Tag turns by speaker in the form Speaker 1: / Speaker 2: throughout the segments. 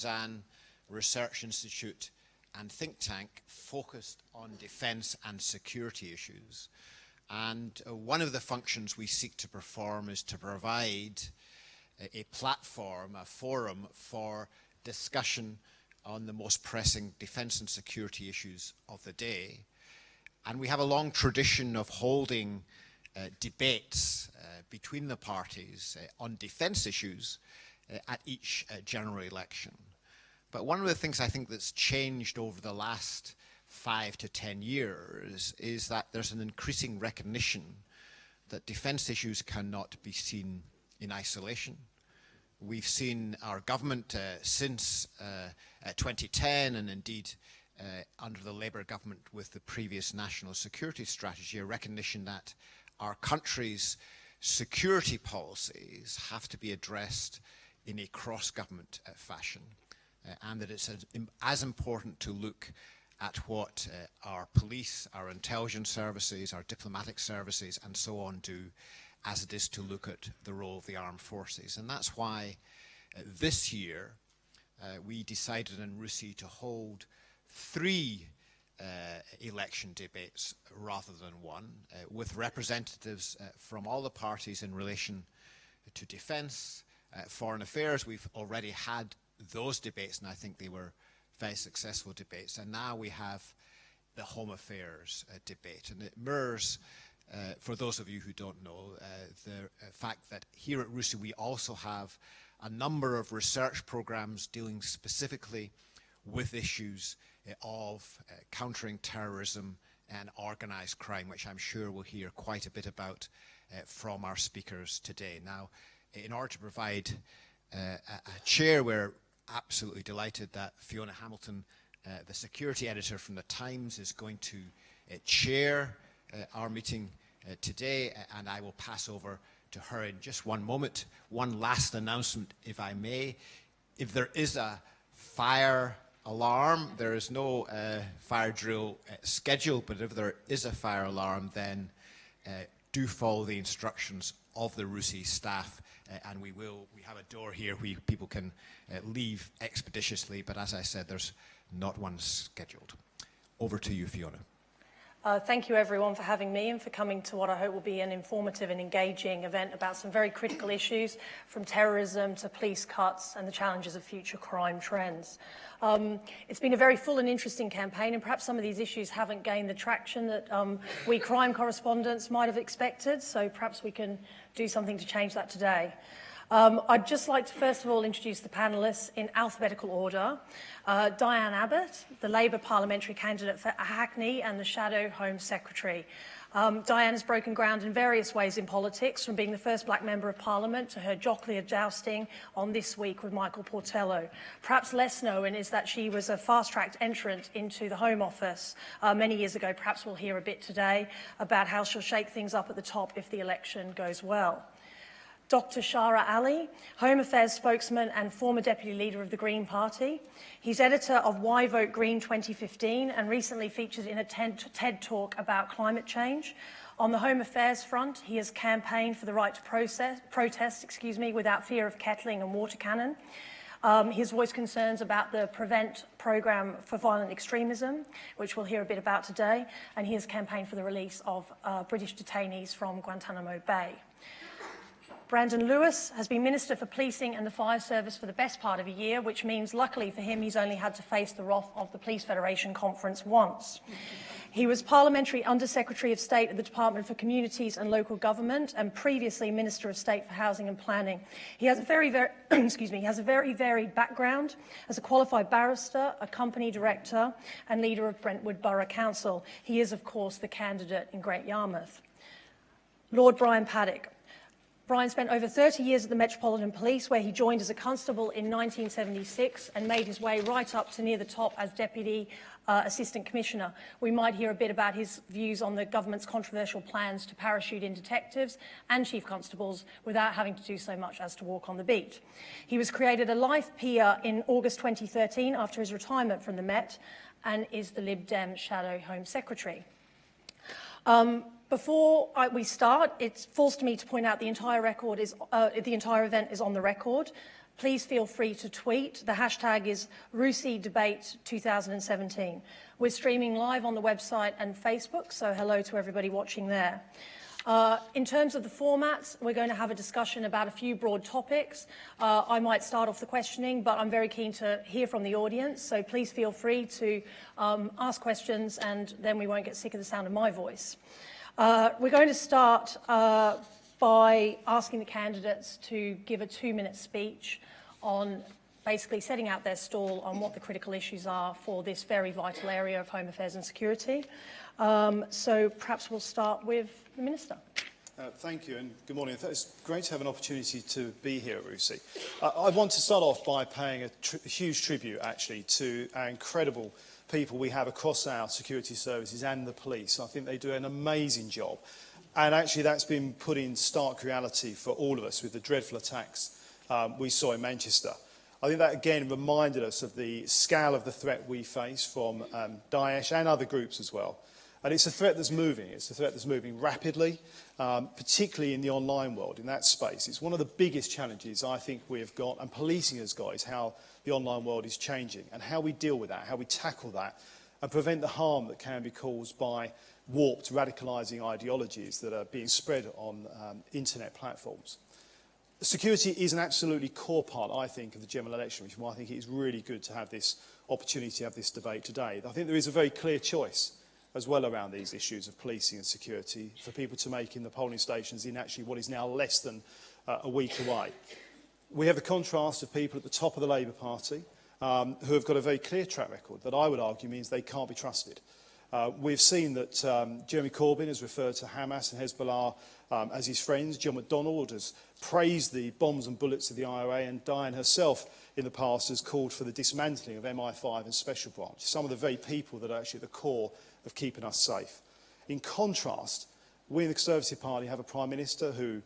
Speaker 1: Diane Research Institute and think tank focused on defence and security issues. And one of the functions we seek to perform is to provide a platform, a forum for discussion on the most pressing defence and security issues of the day. And we have a long tradition of holding debates between the parties on defence issues at each general election. But one of the things I think that's changed over the last 5 to 10 years is that there's an increasing recognition that defence issues cannot be seen in isolation. We've seen our government since 2010, and indeed under the Labour government with the previous national security strategy, a recognition that our country's security policies have to be addressed in a cross-government fashion, and that it's as important to look at what our police, our intelligence services, our diplomatic services and so on do, as it is to look at the role of the armed forces. And that's why this year we decided in RUSI to hold 3 election debates rather than 1, with representatives from all the parties in relation to defence, foreign affairs. We've already had those debates, and I think they were very successful debates. And now we have the Home Affairs debate. And it mirrors, for those of you who don't know, the fact that here at RUSI we also have a number of research programs dealing specifically with issues of countering terrorism and organised crime, which I'm sure we'll hear quite a bit about from our speakers today. Now, in order to provide a chair, we're absolutely delighted that Fiona Hamilton, the security editor from The Times, is going to chair our meeting today, and I will pass over to her in just one moment. One last announcement, if I may. If there is a fire alarm, there is no fire drill scheduled, but if there is a fire alarm, then do follow the instructions of the RUSI staff, and we have a door here where people can leave expeditiously, but as I said, there's not one scheduled. Over to you, Fiona.
Speaker 2: Thank you everyone for having me and for coming to what I hope will be an informative and engaging event about some very critical issues, from terrorism to police cuts and the challenges of future crime trends. It's been a very full and interesting campaign, and perhaps some of these issues haven't gained the traction that we crime correspondents might have expected, so perhaps we can do something to change that today. I'd just like to first of all introduce the panellists in alphabetical order. Diane Abbott, the Labour parliamentary candidate for Hackney and the Shadow Home Secretary. Diane has broken ground in various ways in politics, from being the first black member of Parliament to her jocular jousting on This Week with Michael Portello. Perhaps less known is that she was a fast-tracked entrant into the Home Office many years ago. Perhaps we'll hear a bit today about how she'll shake things up at the top if the election goes well. Dr. Shahrar, Home Affairs spokesman and former deputy leader of the Green Party. He's editor of Why Vote Green 2015 and recently featured in a TED talk about climate change. On the Home Affairs front, he has campaigned for the right to protest without fear of kettling and water cannon. He has voiced concerns about the Prevent programme for violent extremism, which we'll hear a bit about today, and he has campaigned for the release of British detainees from Guantanamo Bay. Brandon Lewis has been Minister for Policing and the Fire Service for the best part of a year, which means, luckily for him, he's only had to face the wrath of the Police Federation Conference once. He was Parliamentary Under-Secretary of State at the Department for Communities and Local Government and previously Minister of State for Housing and Planning. He has a very varied background as a qualified barrister, a company director and leader of Brentwood Borough Council. He is, of course, the candidate in Great Yarmouth. Lord Brian Paddick. Brian spent over 30 years at the Metropolitan Police, where he joined as a constable in 1976 and made his way right up to near the top as Deputy Assistant Commissioner. We might hear a bit about his views on the government's controversial plans to parachute in detectives and chief constables without having to do so much as to walk on the beat. He was created a life peer in August 2013 after his retirement from the Met and is the Lib Dem Shadow Home Secretary. Before we start, it falls to me to point out the entire event is on the record. please feel free to tweet. The hashtag is RUSI-Debate2017. We're streaming live on the website and Facebook, so hello to everybody watching there. In terms of the formats, we're going to have a discussion about a few broad topics. I might start off the questioning, but I'm very keen to hear from the audience, so please feel free to ask questions, and then we won't get sick of the sound of my voice. We're going to start by asking the candidates to give a 2-minute speech on basically setting out their stall on what the critical issues are for this very vital area of home affairs and security. So perhaps we'll start with the Minister.
Speaker 3: Thank you and good morning. It's great to have an opportunity to be here at RUSI. I want to start off by paying a huge tribute actually to our incredible people we have across our security services and the police. I think they do an amazing job. And actually that's been put in stark reality for all of us with the dreadful attacks we saw in Manchester. I think that again reminded us of the scale of the threat we face from Daesh and other groups as well. And it's a threat that's moving. It's a threat that's moving rapidly, particularly in the online world, in that space. It's one of the biggest challenges I think we've got, and policing has got, is how the online world is changing and how we deal with that, how we tackle that, and prevent the harm that can be caused by warped, radicalising ideologies that are being spread on internet platforms. Security is an absolutely core part, I think, of the general election, which is why I think it is really good to have this opportunity to have this debate today. I think there is a very clear choice as well around these issues of policing and security for people to make in the polling stations in actually what is now less than a week away. We have the contrast of people at the top of the Labour Party who have got a very clear track record that I would argue means they can't be trusted. We've seen that Jeremy Corbyn has referred to Hamas and Hezbollah as his friends. John McDonnell has praised the bombs and bullets of the IRA, and Diane herself in the past has called for the dismantling of MI5 and Special Branch, some of the very people that are actually at the core of keeping us safe. In contrast, we in the Conservative Party have a Prime Minister who,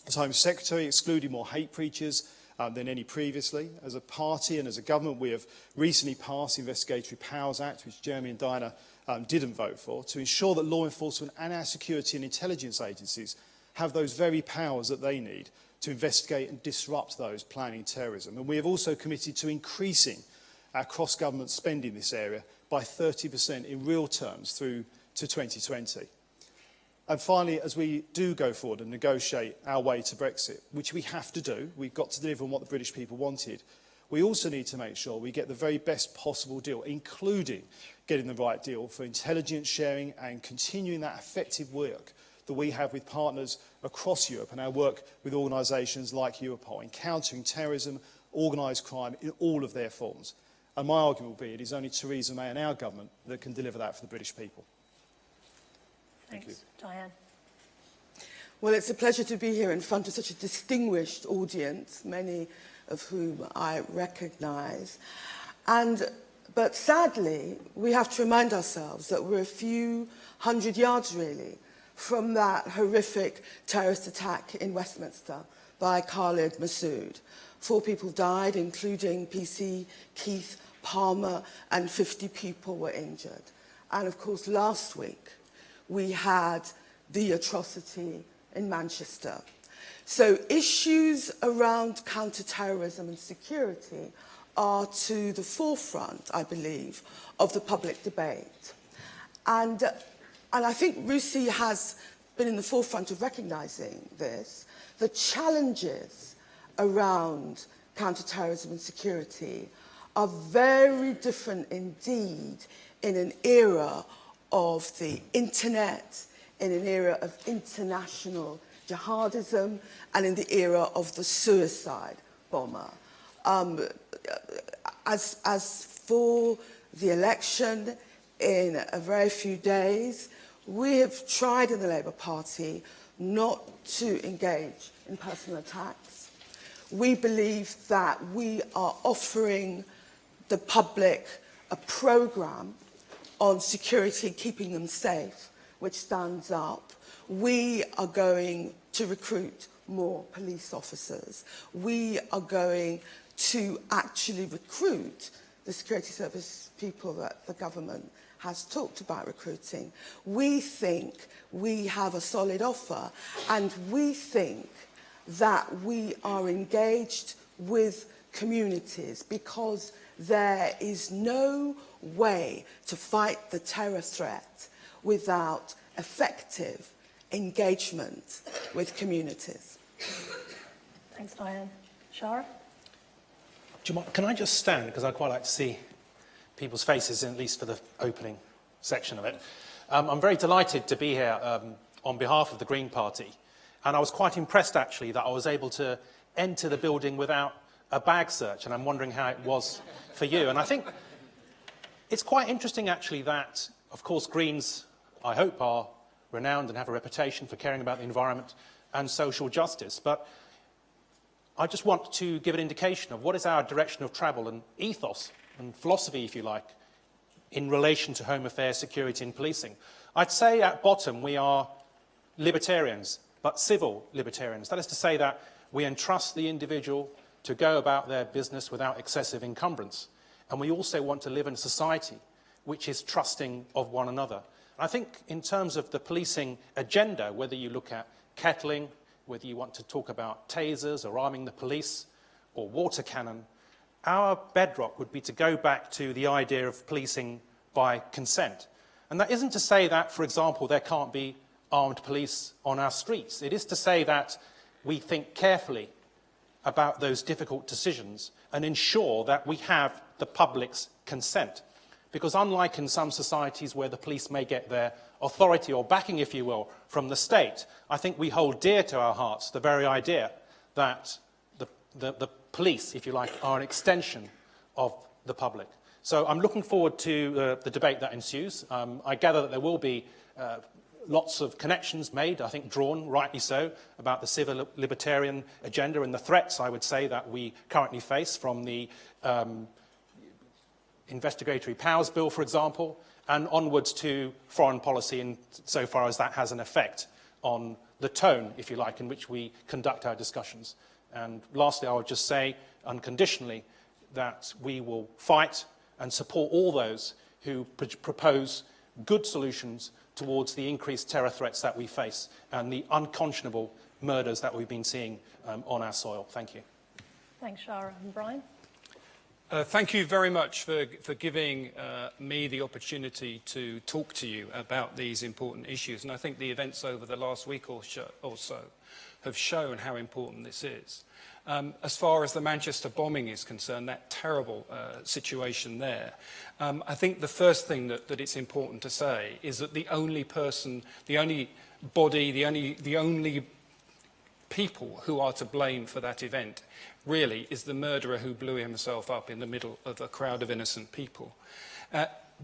Speaker 3: as Home Secretary, excluded more hate preachers than any previously. As a party and as a government, we have recently passed the Investigatory Powers Act, which Jeremy and Diana didn't vote for, to ensure that law enforcement and our security and intelligence agencies have those very powers that they need to investigate and disrupt those planning terrorism. And we have also committed to increasing our cross-government spending in this area by 30% in real terms through to 2020. And finally, as we do go forward and negotiate our way to Brexit, which we have to do, we've got to deliver on what the British people wanted, we also need to make sure we get the very best possible deal, including getting the right deal for intelligence sharing and continuing that effective work that we have with partners across Europe and our work with organisations like Europol in countering terrorism, organised crime in all of their forms. And my argument will be it is only Theresa May and our government that can deliver that for the British people.
Speaker 2: Thanks.
Speaker 3: Thank you.
Speaker 2: Diane.
Speaker 4: Well, it's a pleasure to be here in front of such a distinguished audience, many of whom I recognise. But sadly, we have to remind ourselves that we're a few hundred yards, really, from that horrific terrorist attack in Westminster by Khalid Masood. 4 people died, including PC Keith Palmer, and 50 people were injured. And of course, last week, we had the atrocity in Manchester. So issues around counter-terrorism and security are to the forefront, I believe, of the public debate. And I think RUSI has been in the forefront of recognising this. The challenges around counter-terrorism and security are very different indeed in an era of the internet, in an era of international jihadism, and in the era of the suicide bomber. As for the election in a very few days, we have tried in the Labour Party not to engage in personal attacks. We believe that we are offering the public a programme on security, keeping them safe, which stands up. We are going to recruit more police officers. We are going to actually recruit the security service people that the government has talked about recruiting. We think we have a solid offer, and we think that we are engaged with communities, because there is no way to fight the terror threat without effective engagement with communities.
Speaker 2: Thanks, Diane. Shahrar?
Speaker 5: Can I just stand, because I'd quite like to see people's faces, at least for the opening section of it. I'm very delighted to be here on behalf of the Green Party, and I was quite impressed, actually, that I was able to enter the building without a bag search, and I'm wondering how it was for you. And I think it's quite interesting, actually, that, of course, Greens, I hope, are renowned and have a reputation for caring about the environment and social justice, but I just want to give an indication of what is our direction of travel and ethos and philosophy, if you like, in relation to home affairs, security and policing. I'd say at bottom we are libertarians, but civil libertarians. That is to say that we entrust the individual to go about their business without excessive encumbrance. And we also want to live in a society which is trusting of one another. I think in terms of the policing agenda, whether you look at kettling, whether you want to talk about tasers or arming the police or water cannon, our bedrock would be to go back to the idea of policing by consent. And that isn't to say that, for example, there can't be armed police on our streets. It is to say that we think carefully about those difficult decisions and ensure that we have the public's consent. Because unlike in some societies where the police may get their authority or backing, if you will, from the state, I think we hold dear to our hearts the very idea that the police, if you like, are an extension of the public. So I'm looking forward to the debate that ensues. I gather that there will be lots of connections made, I think drawn, rightly so, about the civil libertarian agenda and the threats, I would say, that we currently face from the investigatory powers bill, for example, and onwards to foreign policy insofar as that has an effect on the tone, if you like, in which we conduct our discussions. And lastly, I would just say unconditionally that we will fight and support all those who propose good solutions towards the increased terror threats that we face and the unconscionable murders that we've been seeing on our soil. Thank you.
Speaker 2: Thanks, Shahrar. And Brian?
Speaker 6: Thank you very much for giving me the opportunity to talk to you about these important issues. And I think the events over the last week or so have shown how important this is. As far as the Manchester bombing is concerned, that terrible situation there, I think the first thing that it's important to say is that the only person, the only body, the only people who are to blame for that event really is the murderer who blew himself up in the middle of a crowd of innocent people.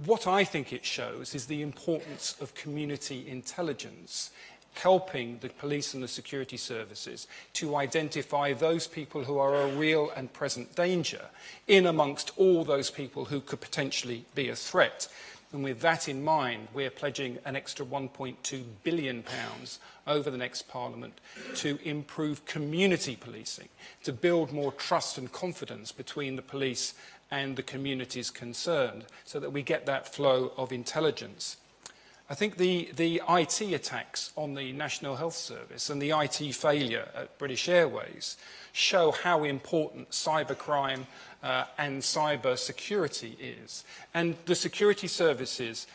Speaker 6: What I think it shows is the importance of community intelligence helping the police and the security services to identify those people who are a real and present danger in amongst all those people who could potentially be a threat. And with that in mind, we're pledging an extra £1.2 billion over the next Parliament to improve community policing, to build more trust and confidence between the police and the communities concerned, so that we get that flow of intelligence. I think the IT attacks on the National Health Service and the IT failure at British Airways show how important cybercrime and cyber security is. And the security services,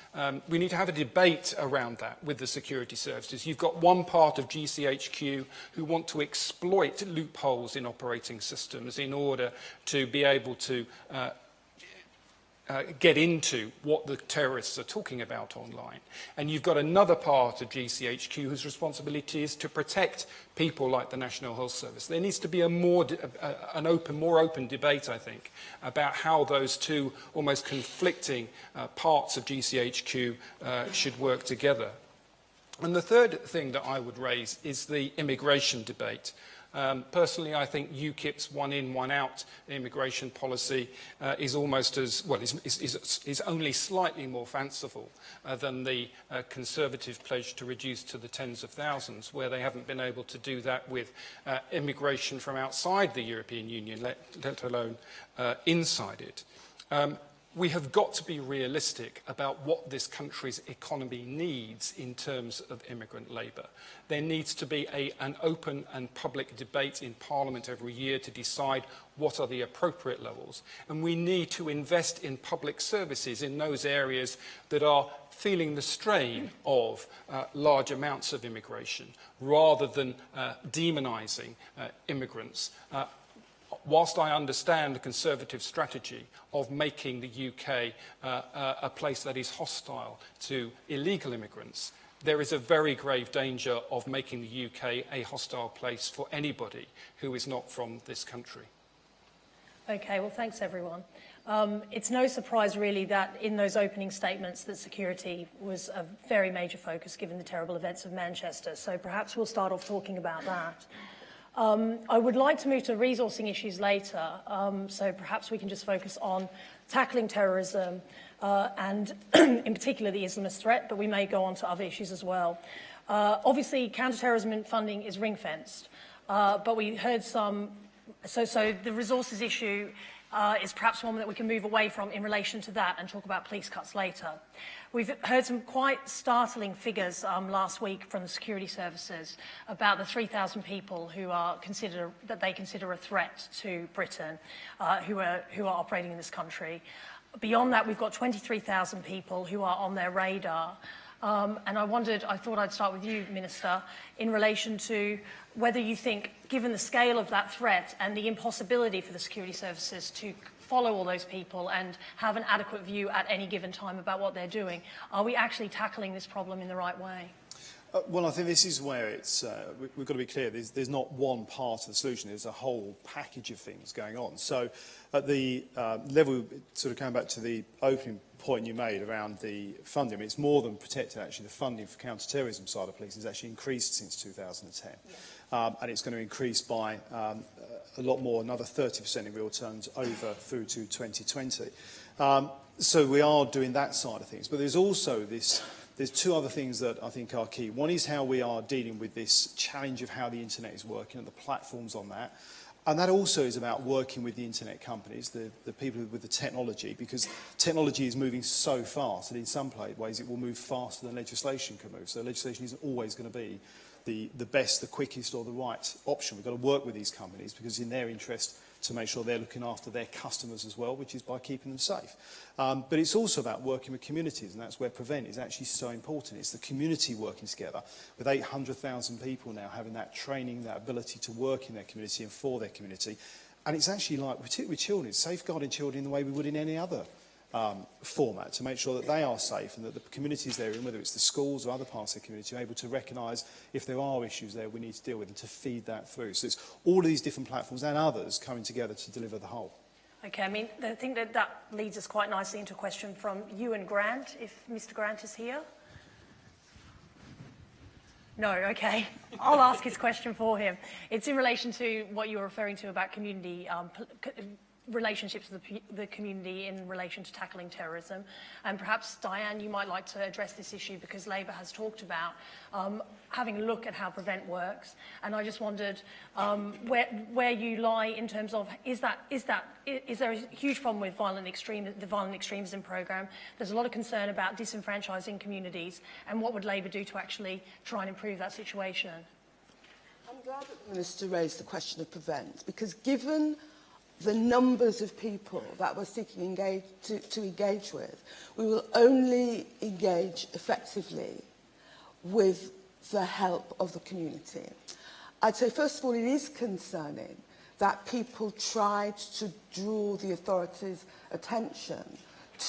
Speaker 6: we need to have a debate around that with the security services. You've got one part of GCHQ who want to exploit loopholes in operating systems in order to be able to get into what the terrorists are talking about online. And you've got another part of GCHQ whose responsibility is to protect people like the National Health Service. There needs to be a more open debate, I think, about how those two almost conflicting parts of GCHQ should work together. And the third thing that I would raise is the immigration debate. Personally, I think UKIP's one in, one out immigration policy is almost as, well, is only slightly more fanciful than the Conservative pledge to reduce to the tens of thousands, where they haven't been able to do that with immigration from outside the European Union, let alone inside it. we have got to be realistic about what this country's economy needs in terms of immigrant labour. There needs to be an open and public debate in Parliament every year to decide what are the appropriate levels. And we need to invest in public services in those areas that are feeling the strain of large amounts of immigration, rather than demonising immigrants. Whilst I understand the Conservative strategy of making the UK a place that is hostile to illegal immigrants, there is a very grave danger of making the UK a hostile place for anybody who is not from this country.
Speaker 2: Okay, well, thanks, everyone. It's no surprise, really, that in those opening statements that security was a very major focus given the terrible events of Manchester. So perhaps we'll start off talking about that. I would like to move to resourcing issues later, so perhaps we can just focus on tackling terrorism and in particular the Islamist threat, but we may go on to other issues as well. Obviously, counter-terrorism funding is ring-fenced, but we heard some... So the resources issue is perhaps one that we can move away from in relation to that and talk about police cuts later. We've heard some quite startling figures last week from the security services about the 3,000 people who are that they consider a threat to Britain, who are operating in this country. Beyond that, we've got 23,000 people who are on their radar. And I thought I'd start with you, Minister, in relation to whether you think, given the scale of that threat and the impossibility for the security services to follow all those people and have an adequate view at any given time about what they're doing, are we actually tackling this problem in the right way?
Speaker 3: Well, I think this is where it's, we've got to be clear, there's not one part of the solution, there's a whole package of things going on. So at the level, sort of going back to the opening point you made around the funding, I mean, it's more than protected, actually. The funding for counter-terrorism side of police has actually increased since 2010. Yeah. And it's going to increase by a lot more, another 30% in real terms over through to 2020. So we are doing that side of things. But there's also this... There's two other things that I think are key. One is how we are dealing with this challenge of how the internet is working and the platforms on that. And that also is about working with the internet companies, the people with the technology, because technology is moving so fast that in some ways it will move faster than legislation can move. So legislation isn't always going to be the best, the quickest or the right option. We've got to work with these companies because it's in their interest to make sure they're looking after their customers as well, which is by keeping them safe. But it's also about working with communities, and that's where Prevent is actually so important. It's the community working together, with 800,000 people now having that training, that ability to work in their community and for their community. And it's actually like, particularly with children, it's safeguarding children in the way we would in any other format, to make sure that they are safe and that the communities they're in, whether it's the schools or other parts of the community, are able to recognise if there are issues there we need to deal with and to feed that through. So it's all of these different platforms and others coming together to deliver the whole.
Speaker 2: Okay, I mean, I think that leads us quite nicely into a question from Ewan Grant, if Mr. Grant is here. No, okay. I'll ask his question for him. It's in relation to what you were referring to about community relationships with the community in relation to tackling terrorism. And perhaps, Diane, you might like to address this issue because Labour has talked about having a look at how Prevent works. And I just wondered where you lie in terms of, is there a huge problem with the violent extremism programme? There's a lot of concern about disenfranchising communities. And what would Labour do to actually try and improve that situation?
Speaker 4: I'm glad that the Minister raised the question of Prevent, because given the numbers of people that we're seeking to engage with, we will only engage effectively with the help of the community. I'd say, first of all, it is concerning that people tried to draw the authorities' attention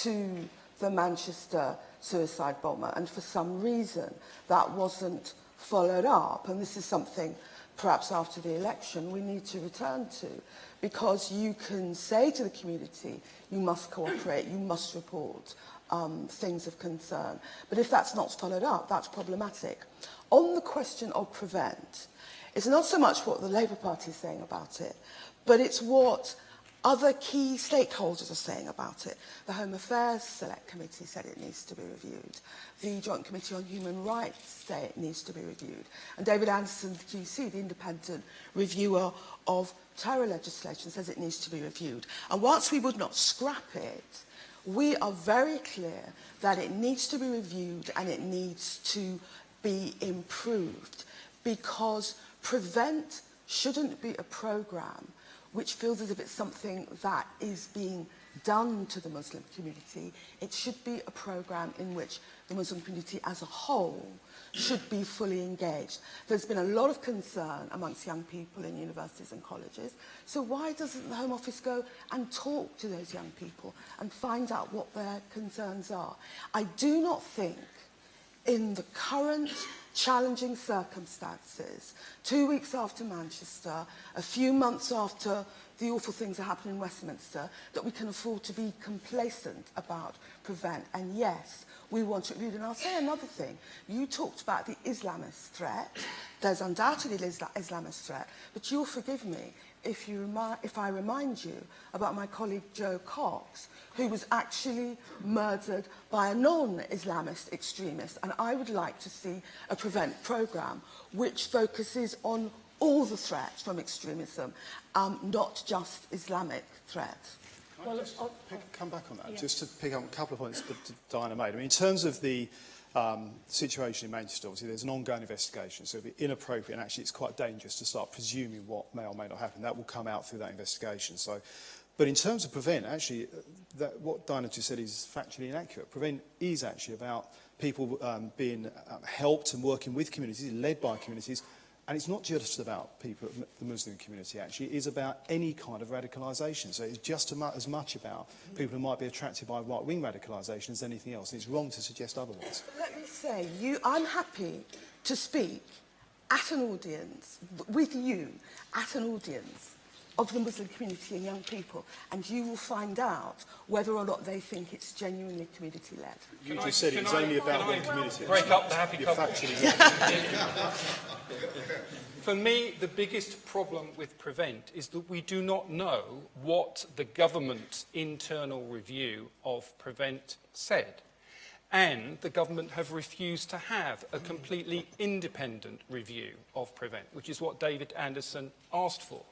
Speaker 4: to the Manchester suicide bomber, and for some reason that wasn't followed up. And this is something perhaps after the election we need to return to, because you can say to the community, you must cooperate, you must report things of concern. But if that's not followed up, that's problematic. On the question of Prevent, it's not so much what the Labour Party is saying about it, but it's what other key stakeholders are saying about it. The Home Affairs Select Committee said it needs to be reviewed. The Joint Committee on Human Rights say it needs to be reviewed. And David Anderson, the QC, the independent reviewer of terror legislation, says it needs to be reviewed. And whilst we would not scrap it, we are very clear that it needs to be reviewed and it needs to be improved, because Prevent shouldn't be a programme which feels as if it's something that is being done to the Muslim community. It should be a programme in which the Muslim community as a whole should be fully engaged. There's been a lot of concern amongst young people in universities and colleges, so why doesn't the Home Office go and talk to those young people and find out what their concerns are? I do not think, in the current challenging circumstances, 2 weeks after Manchester, a few months after the awful things that happened in Westminster, that we can afford to be complacent about Prevent. And yes, we want to review. And I'll say another thing. You talked about the Islamist threat. There's undoubtedly an Islamist threat, but you'll forgive me if I remind you about my colleague Joe Cox, who was actually murdered by a non-Islamist extremist. And I would like to see a Prevent programme which focuses on all the threats from extremism, not just Islamic threats.
Speaker 3: Can I just come back on that, just to pick up a couple of points that Diana made. I mean, in terms of the situation in Manchester, obviously there's an ongoing investigation, so it'd be inappropriate, and actually it's quite dangerous to start presuming what may or may not happen. That will come out through that investigation. So, but in terms of Prevent, actually, what Diana just said is factually inaccurate. Prevent is actually about people being helped and working with communities, led by communities. And it's not just about people, the Muslim community, actually. It is about any kind of radicalisation. So it's just as much about people who might be attracted by right-wing radicalisation as anything else. It's wrong to suggest otherwise.
Speaker 4: Let me say, I'm happy to speak at an audience, with you, at an audience of the Muslim community and young people, and you will find out whether or not they think it's genuinely community-led.
Speaker 3: You just said it was only about one community.
Speaker 6: Break up the happy couple. For me, the biggest problem with Prevent is that we do not know what the government's internal review of Prevent said. And the government have refused to have a completely independent review of Prevent, which is what David Anderson asked for.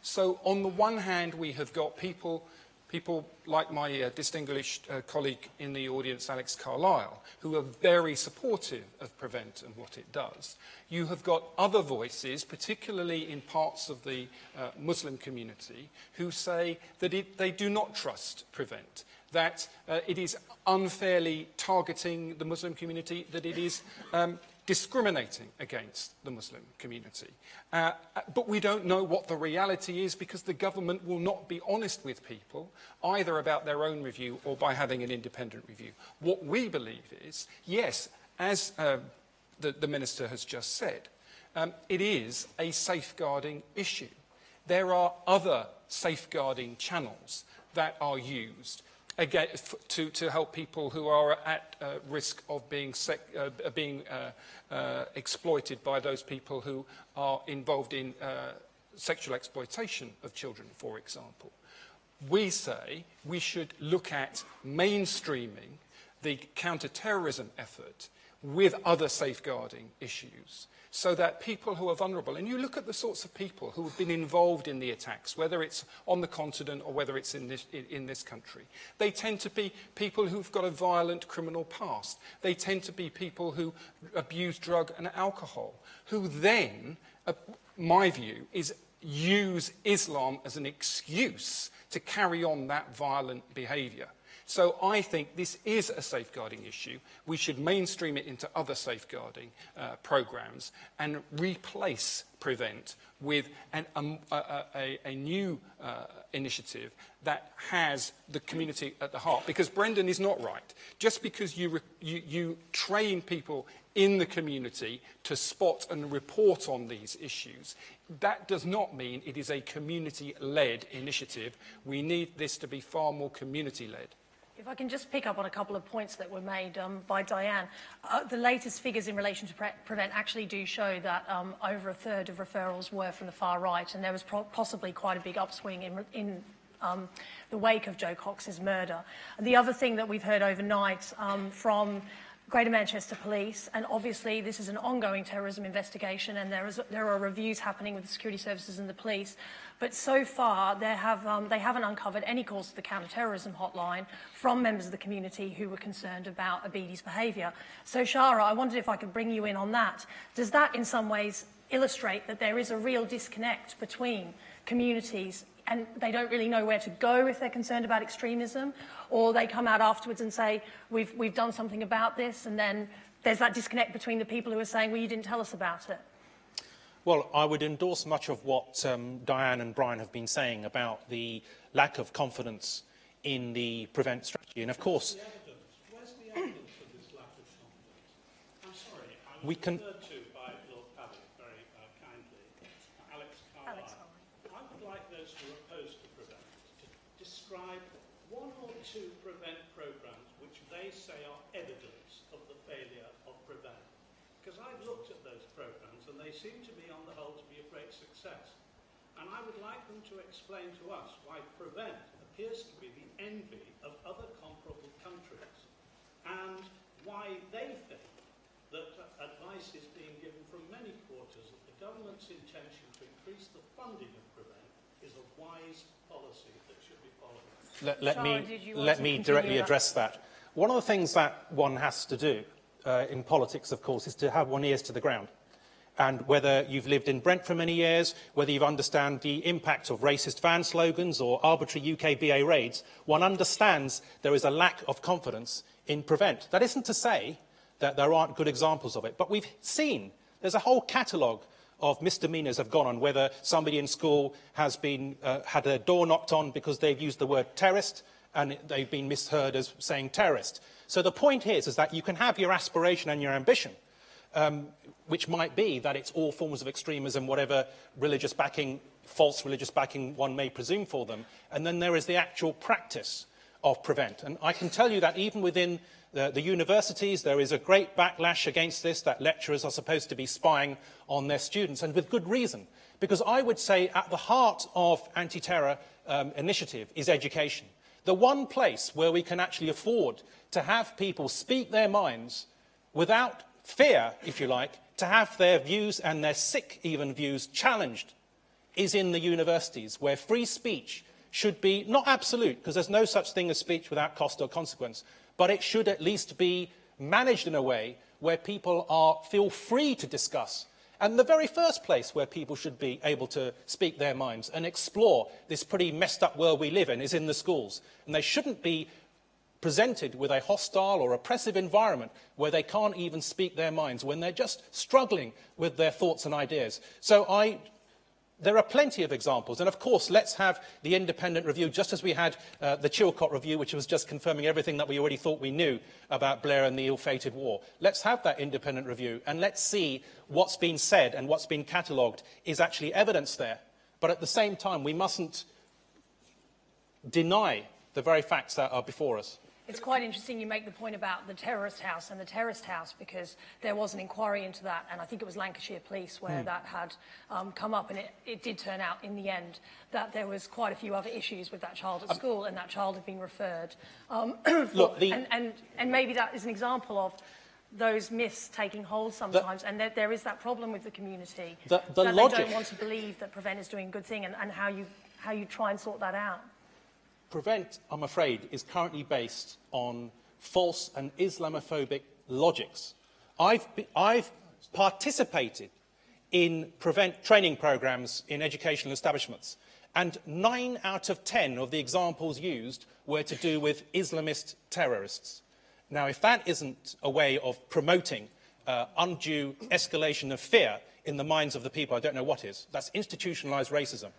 Speaker 6: So on the one hand, we have got people like my distinguished colleague in the audience, Alex Carlile, who are very supportive of Prevent and what it does. You have got other voices, particularly in parts of the Muslim community, who say that they do not trust Prevent, that it is unfairly targeting the Muslim community, that it is discriminating against the Muslim community. But we don't know what the reality is, because the government will not be honest with people, either about their own review or by having an independent review. What we believe is, yes, as the Minister has just said, it is a safeguarding issue. There are other safeguarding channels that are used again, to help people who are at risk of being exploited by those people who are involved in sexual exploitation of children, for example. We say we should look at mainstreaming the counter-terrorism effort with other safeguarding issues, so that people who are vulnerable, and you look at the sorts of people who have been involved in the attacks, whether it's on the continent or whether it's in this country, they tend to be people who've got a violent criminal past. They tend to be people who abuse drug and alcohol, who then, my view, is use Islam as an excuse to carry on that violent behaviour. So I think this is a safeguarding issue. We should mainstream it into other safeguarding programmes and replace Prevent with a new initiative that has the community at the heart. Because Brendan is not right. Just because you train people in the community to spot and report on these issues, that does not mean it is a community-led initiative. We need this to be far more community-led.
Speaker 2: If I can just pick up on a couple of points that were made by Diane. The latest figures in relation to Prevent actually do show that over a third of referrals were from the far right, and there was possibly quite a big upswing in the wake of Joe Cox's murder. And the other thing that we've heard overnight from Greater Manchester Police, and obviously this is an ongoing terrorism investigation, and there are reviews happening with the security services and the police. But so far, they haven't uncovered any calls to the counter-terrorism hotline from members of the community who were concerned about Abidi's behaviour. So, Shahrar, I wondered if I could bring you in on that. Does that, in some ways, illustrate that there is a real disconnect between communities and they don't really know where to go if they're concerned about extremism, or they come out afterwards and say, we've done something about this, and then there's that disconnect between the people who are saying, well, you didn't tell us about it?
Speaker 5: Well, I would endorse much of what Diane and Brian have been saying about the lack of confidence in the PREVENT strategy. And of course,
Speaker 7: where's the evidence of this lack of confidence? I'm sorry, I was
Speaker 5: we can...
Speaker 7: referred to by Lord Paddick very kindly. Alex Carlisle. I would like those who are opposed to PREVENT to describe one or two PREVENT programmes which they say are evidence of the failure of PREVENT. Because I've looked at those programmes and they seem to be on the whole to be a great success. And I would like them to explain to us why PREVENT appears to be the envy of other comparable countries, and why they think that advice is being given from many quarters that the government's intention to increase the funding of PREVENT is a wise policy that should be followed.
Speaker 5: Let me directly address that. One of the things that one has to do in politics, of course, is to have one ears to the ground. And whether you've lived in Brent for many years, whether you understand the impact of racist van slogans or arbitrary UK BA raids, one understands there is a lack of confidence in PREVENT. That isn't to say that there aren't good examples of it, but we've seen there's a whole catalogue of misdemeanours have gone on, whether somebody in school has been had their door knocked on because they've used the word terrorist and they've been misheard as saying terrorist. So the point is that you can have your aspiration and your ambition, which might be that it's all forms of extremism, whatever religious backing, false religious backing one may presume for them, and then there is the actual practice of PREVENT. And I can tell you that even within the universities, there is a great backlash against this, that lecturers are supposed to be spying on their students, and with good reason. Because I would say at the heart of anti-terror initiative is education. The one place where we can actually afford to have people speak their minds without fear, if you like, to have their views and their sick even views challenged is in the universities, where free speech should be not absolute, because there's no such thing as speech without cost or consequence, but it should at least be managed in a way where people feel free to discuss. And the very first place where people should be able to speak their minds and explore this pretty messed up world we live in is in the schools. And they shouldn't be presented with a hostile or oppressive environment where they can't even speak their minds, when they're just struggling with their thoughts and ideas. So there are plenty of examples. And of course, let's have the independent review, just as we had the Chilcot review, which was just confirming everything that we already thought we knew about Blair and the ill-fated war. Let's have that independent review, and let's see what's been said and what's been catalogued is actually evidence there. But at the same time, we mustn't deny the very facts that are before us.
Speaker 2: It's quite interesting you make the point about the terrorist house and the terrorist house, because there was an inquiry into that, and I think it was Lancashire Police where that had come up, and it did turn out in the end that there was quite a few other issues with that child at school, and that child had been referred. And maybe that is an example of those myths taking hold sometimes, and there is that problem with the community, that they don't want to believe that PREVENT is doing a good thing, and how you try and sort that out.
Speaker 5: PREVENT, I'm afraid, is currently based on false and Islamophobic logics. I've participated in PREVENT training programmes in educational establishments, and 9 out of 10 of the examples used were to do with Islamist terrorists. Now, if that isn't a way of promoting undue escalation of fear in the minds of the people, I don't know what is. That's institutionalised racism.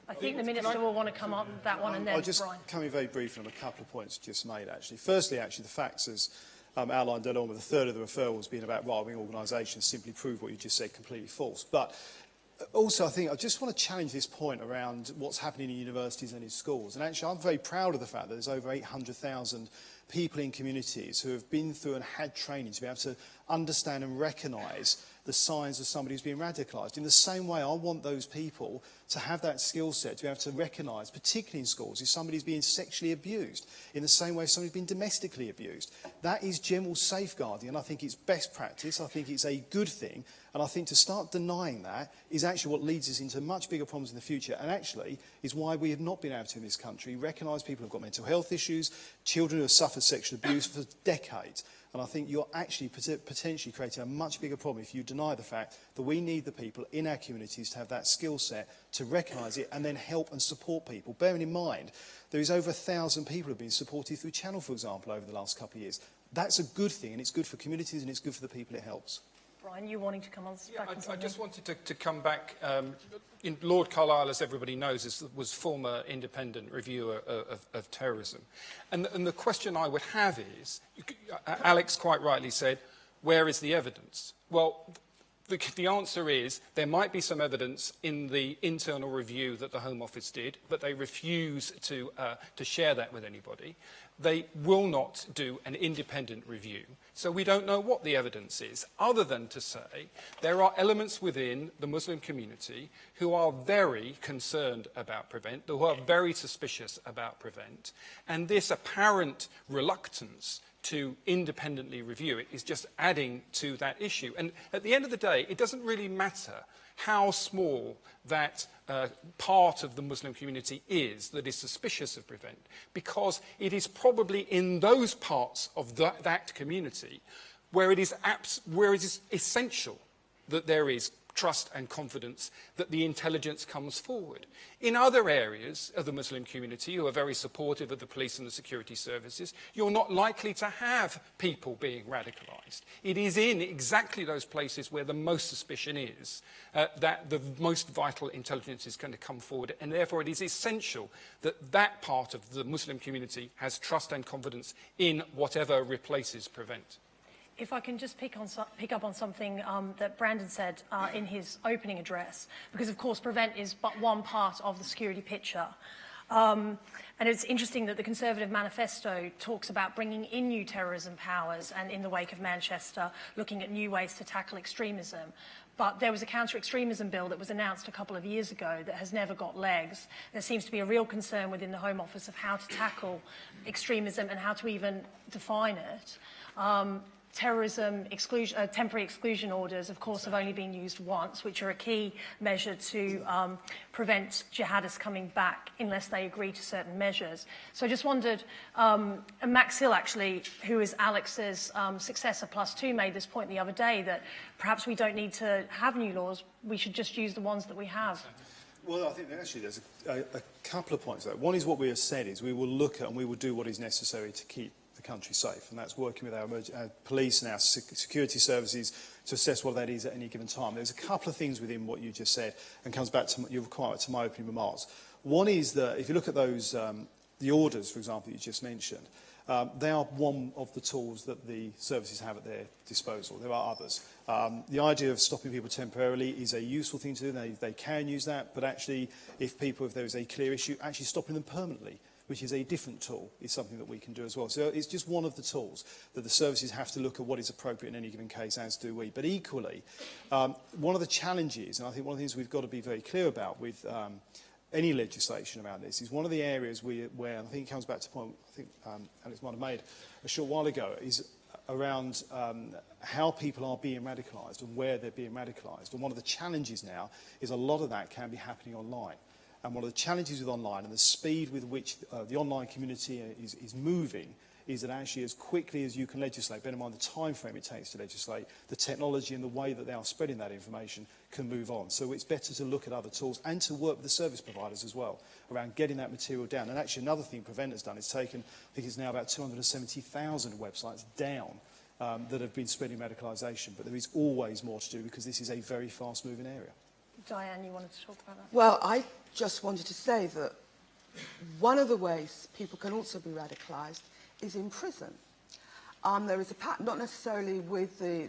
Speaker 2: I think the Minister will want to come up with that one, and then
Speaker 3: I'll just
Speaker 2: Brian.
Speaker 3: come in very briefly on a couple of points just made, actually. Firstly, the facts as outlined earlier on, with a third of the referrals being about right-wing organisations, simply prove what you just said completely false. But also, I think I just want to challenge this point around what's happening in universities and in schools. And actually, I'm very proud of the fact that there's over 800,000 people in communities who have been through and had training to be able to understand and recognise the signs of somebody who's being radicalised. In the same way, I want those people to have that skill set, to be able to recognise, particularly in schools, if somebody's being sexually abused, in the same way if somebody's been domestically abused. That is general safeguarding, and I think it's best practice, I think it's a good thing, and I think to start denying that is actually what leads us into much bigger problems in the future, and actually is why we have not been able to in this country recognise people who've got mental health issues, children who have suffered sexual abuse for decades. And I think you're actually potentially creating a much bigger problem if you deny the fact that we need the people in our communities to have that skill set to recognise it and then help and support people. Bearing in mind, there is over 1,000 people who have been supported through Channel, for example, over the last couple of years. That's a good thing, and it's good for communities and it's good for the people it helps.
Speaker 2: Brian, you wanting to come on?
Speaker 6: I just wanted to come back. Lord Carlisle, as everybody knows, was former independent reviewer of terrorism. And the question I would have is, Alex quite rightly said, where is the evidence? Well, the answer is there might be some evidence in the internal review that the Home Office did, but they refuse to share that with anybody. They will not do an independent review. So we don't know what the evidence is, other than to say there are elements within the Muslim community who are very concerned about Prevent, who are very suspicious about Prevent, and this apparent reluctance to independently review it is just adding to that issue. And at the end of the day, it doesn't really matter how small that part of the Muslim community is that is suspicious of Prevent, because it is probably in those parts of that community where it is essential that there is trust and confidence that the intelligence comes forward. In other areas of the Muslim community who are very supportive of the police and the security services, you're not likely to have people being radicalised. It is in exactly those places where the most suspicion is that the most vital intelligence is going to come forward, and therefore it is essential that that part of the Muslim community has trust and confidence in whatever replaces Prevent.
Speaker 2: If I can just pick up on something that Brandon said in his opening address, because of course Prevent is but one part of the security picture. And it's interesting that the Conservative manifesto talks about bringing in new terrorism powers and in the wake of Manchester, looking at new ways to tackle extremism. But there was a counter-extremism bill that was announced a couple of years ago that has never got legs. There seems to be a real concern within the Home Office of how to tackle extremism and how to even define it. Terrorism temporary exclusion orders, of course, have only been used once, which are a key measure to prevent jihadists coming back unless they agree to certain measures. So I just wondered, and Max Hill, actually, who is Alex's successor +2, made this point the other day, that perhaps we don't need to have new laws, we should just use the ones that we have.
Speaker 3: Well, I think actually there's a couple of points there. One is what we have said is we will look at and we will do what is necessary to keep the country safe, and that's working with our police and our security services to assess what that is at any given time. There's a couple of things within what you just said, and comes back to my opening remarks. One is that if you look at those, the orders, for example, you just mentioned, they are one of the tools that the services have at their disposal. There are others. The idea of stopping people temporarily is a useful thing to do. They can use that, but actually, if there is a clear issue, actually stopping them permanently, which is a different tool, is something that we can do as well. So it's just one of the tools that the services have to look at what is appropriate in any given case, as do we. But equally, one of the challenges, and I think one of the things we've got to be very clear about with any legislation around this, is one of the areas where I think it comes back to the point I think Alex might have made a short while ago, is around how people are being radicalised and where they're being radicalised. And one of the challenges now is a lot of that can be happening online. And one of the challenges with online and the speed with which the online community is moving is that actually as quickly as you can legislate, bear in mind the time frame it takes to legislate, the technology and the way that they are spreading that information can move on. So it's better to look at other tools and to work with the service providers as well around getting that material down. And actually another thing Prevent has done is taken, I think it's now about 270,000 websites down that have been spreading radicalisation. But there is always more to do because this is a very fast-moving area.
Speaker 2: Diane, you wanted to talk about that?
Speaker 4: Well, I just wanted to say that one of the ways people can also be radicalised is in prison. There is a pattern, not necessarily with the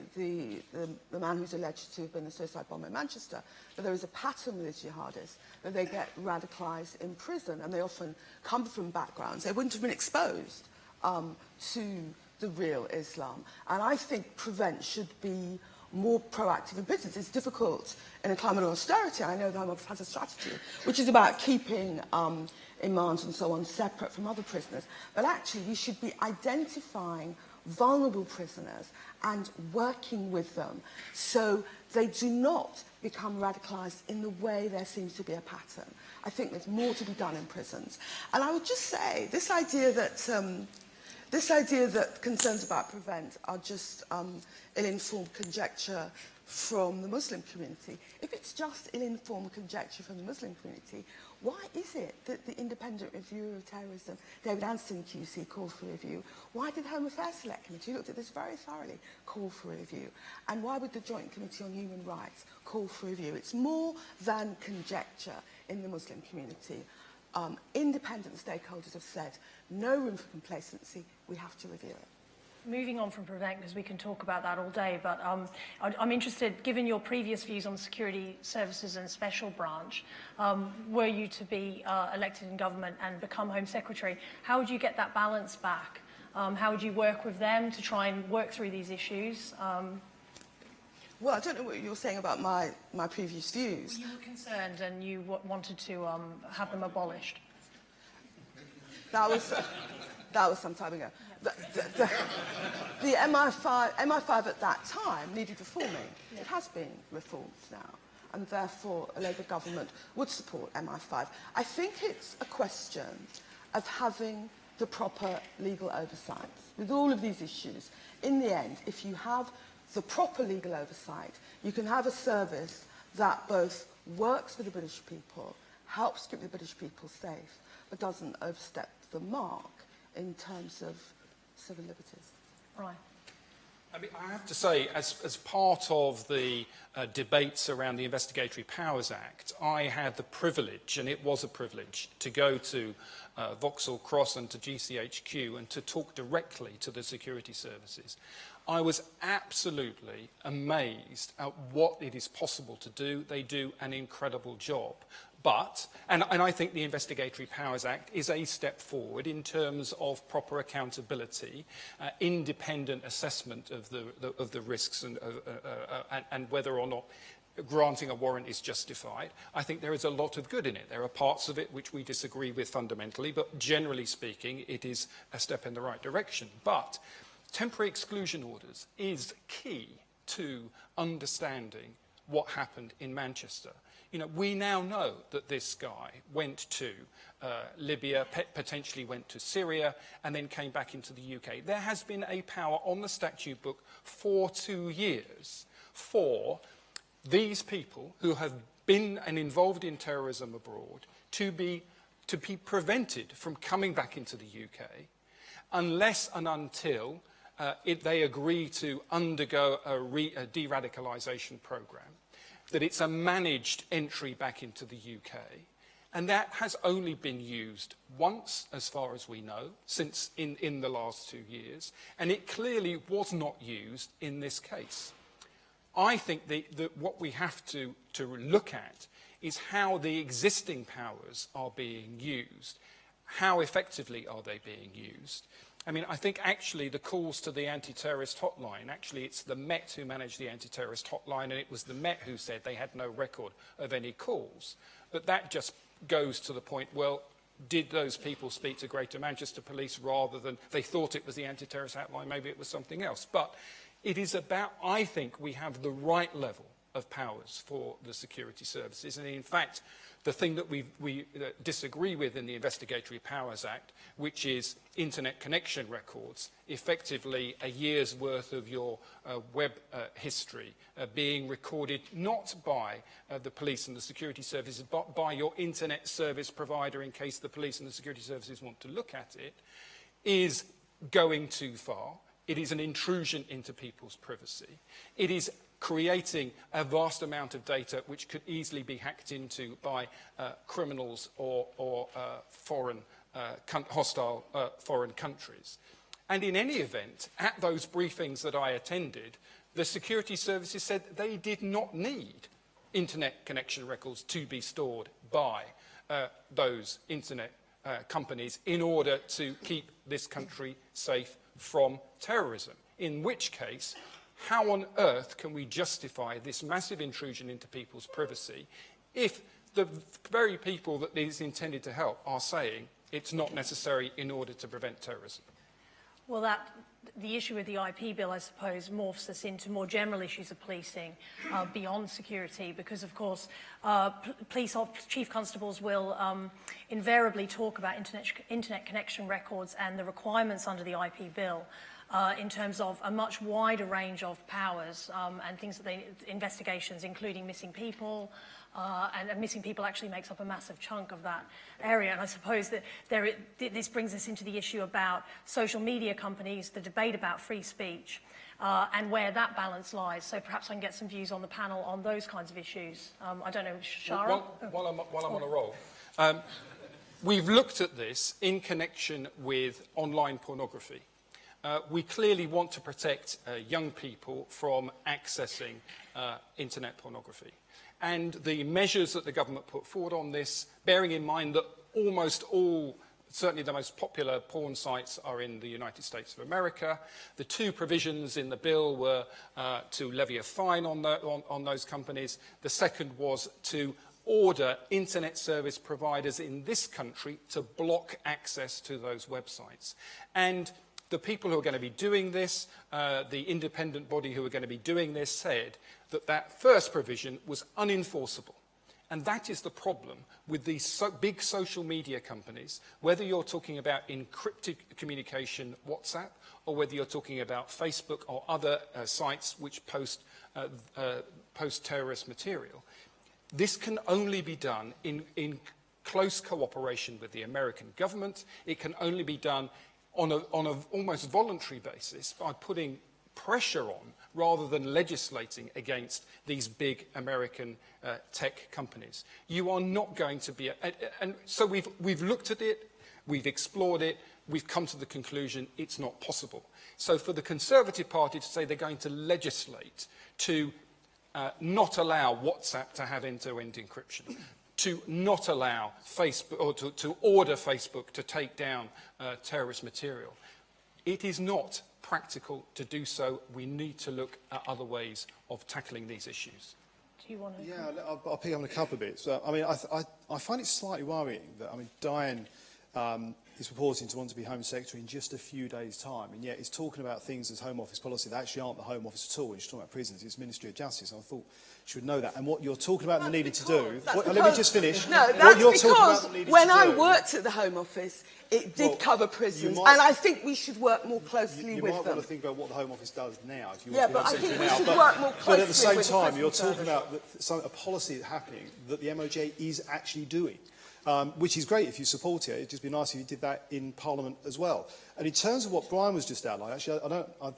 Speaker 4: man who's alleged to have been a suicide bomber in Manchester, but there is a pattern with these jihadists that they get radicalised in prison, and they often come from backgrounds they wouldn't have been exposed to the real Islam. And I think Prevent should be more proactive in business. It's difficult in a climate of austerity. I know the Home Office has a strategy, which is about keeping imams and so on separate from other prisoners. But actually, we should be identifying vulnerable prisoners and working with them so they do not become radicalised in the way there seems to be a pattern. I think there's more to be done in prisons. And I would just say, this idea that concerns about prevent are just ill-informed conjecture from the Muslim community. If it's just ill-informed conjecture from the Muslim community, why is it that the Independent Reviewer of Terrorism, David Anstey QC, called for a review? Why did the Home Affairs Select Committee, who looked at this very thoroughly, call for a review? And why would the Joint Committee on Human Rights call for a review? It's more than conjecture in the Muslim community. Independent stakeholders have said, no room for complacency, we have to review it.
Speaker 2: Moving on from prevent, because we can talk about that all day, but I'm interested, given your previous views on security services and special branch, were you to be elected in government and become Home Secretary, how would you get that balance back? How would you work with them to try and work through these issues?
Speaker 4: Well, I don't know what you're saying about my previous views.
Speaker 2: Well, you were concerned and you wanted to have them abolished.
Speaker 4: That was some time ago. The MI5 at that time needed reforming. It has been reformed now, and therefore a Labour government would support MI5. I think it's a question of having the proper legal oversight. With all of these issues, in the end, if you have the proper legal oversight, you can have a service that both works for the British people, helps keep the British people safe, but doesn't overstep the mark in terms of civil liberties.
Speaker 2: Right.
Speaker 6: I mean, I have to say, as part of the debates around the Investigatory Powers Act, I had the privilege, and it was a privilege, to go to Vauxhall Cross and to GCHQ and to talk directly to the security services. I was absolutely amazed at what it is possible to do. They do an incredible job. But, and I think the Investigatory Powers Act is a step forward in terms of proper accountability, independent assessment of the risks and whether or not granting a warrant is justified. I think there is a lot of good in it. There are parts of it which we disagree with fundamentally, but generally speaking, it is a step in the right direction. But temporary exclusion orders is key to understanding what happened in Manchester. You know, we now know that this guy went to Libya, potentially went to Syria, and then came back into the UK. There has been a power on the statute book for 2 years for these people who have been and involved in terrorism abroad to be prevented from coming back into the UK unless and until they agree to undergo a de-radicalisation programme, that it's a managed entry back into the UK. And that has only been used once, as far as we know, since in the last 2 years. And it clearly was not used in this case. I think what we have to look at is how the existing powers are being used. How effectively are they being used? I mean, I think actually the calls to the anti-terrorist hotline, actually it's the Met who managed the anti-terrorist hotline, and it was the Met who said they had no record of any calls. But that just goes to the point, well, did those people speak to Greater Manchester Police rather than they thought it was the anti-terrorist hotline, maybe it was something else. But it is about, I think we have the right level of powers for the security services. And in fact, the thing that we disagree with in the Investigatory Powers Act, which is internet connection records, effectively a year's worth of your web history being recorded not by the police and the security services, but by your internet service provider in case the police and the security services want to look at it, is going too far. It is an intrusion into people's privacy. It is creating a vast amount of data which could easily be hacked into by criminals or hostile foreign countries. And in any event, at those briefings that I attended, the security services said they did not need internet connection records to be stored by those internet companies in order to keep this country safe from terrorism, in which case how on earth can we justify this massive intrusion into people's privacy if the very people that it is intended to help are saying it's not necessary in order to prevent terrorism?
Speaker 2: Well, the issue with the IP bill, I suppose, morphs us into more general issues of policing beyond security, because, of course, chief constables will invariably talk about internet connection records and the requirements under the IP bill in terms of a much wider range of powers and things that investigations, including missing people. And missing people actually makes up a massive chunk of that area. And I suppose that this brings us into the issue about social media companies, the debate about free speech, and where that balance lies. So perhaps I can get some views on the panel on those kinds of issues. I don't know, Shahrar?
Speaker 6: While I'm on a roll, we've looked at this in connection with online pornography. We clearly want to protect young people from accessing internet pornography. And the measures that the government put forward on this, bearing in mind that almost all, certainly the most popular porn sites are in the United States of America. The two provisions in the bill were to levy a fine on those companies. The second was to order internet service providers in this country to block access to those websites. And the people who are going to be doing this, the independent body who are going to be doing this, said that that first provision was unenforceable. And that is the problem with these big social media companies, whether you're talking about encrypted communication, WhatsApp, or whether you're talking about Facebook or other sites which post terrorist material. This can only be done in close cooperation with the American government. It can only be done on an almost voluntary basis by putting pressure on rather than legislating against these big American tech companies. You are not going to be... And so we've looked at it, we've explored it, we've come to the conclusion it's not possible. So for the Conservative Party to say they're going to legislate to not allow WhatsApp to have end-to-end encryption, to not allow Facebook, or to order Facebook to take down terrorist material, it is not practical to do so. We need to look at other ways of tackling these issues.
Speaker 2: Do you want to?
Speaker 3: Yeah, I'll pick up on a couple of bits. I mean, I find it slightly worrying that, I mean, Diane is purporting to want to be Home Secretary in just a few days' time, and yet is talking about things as Home Office policy that actually aren't the Home Office at all. She's talking about prisons, it's Ministry of Justice. I thought she would know that. And what you're talking about and needed to do... Let me just finish.
Speaker 4: No, that's because when I worked at the Home Office, it did cover prisons, and I think we should work more closely with them. You might want to think about what the Home Office does now, if you want to be Home Secretary now. Yeah, but I think we should work more closely with them. But at the same time, you're talking about a policy happening that the MOJ is actually doing. Which is great if you support it. It'd just be nice if you did that in Parliament as well. And in terms of what Brian was just outlining, actually,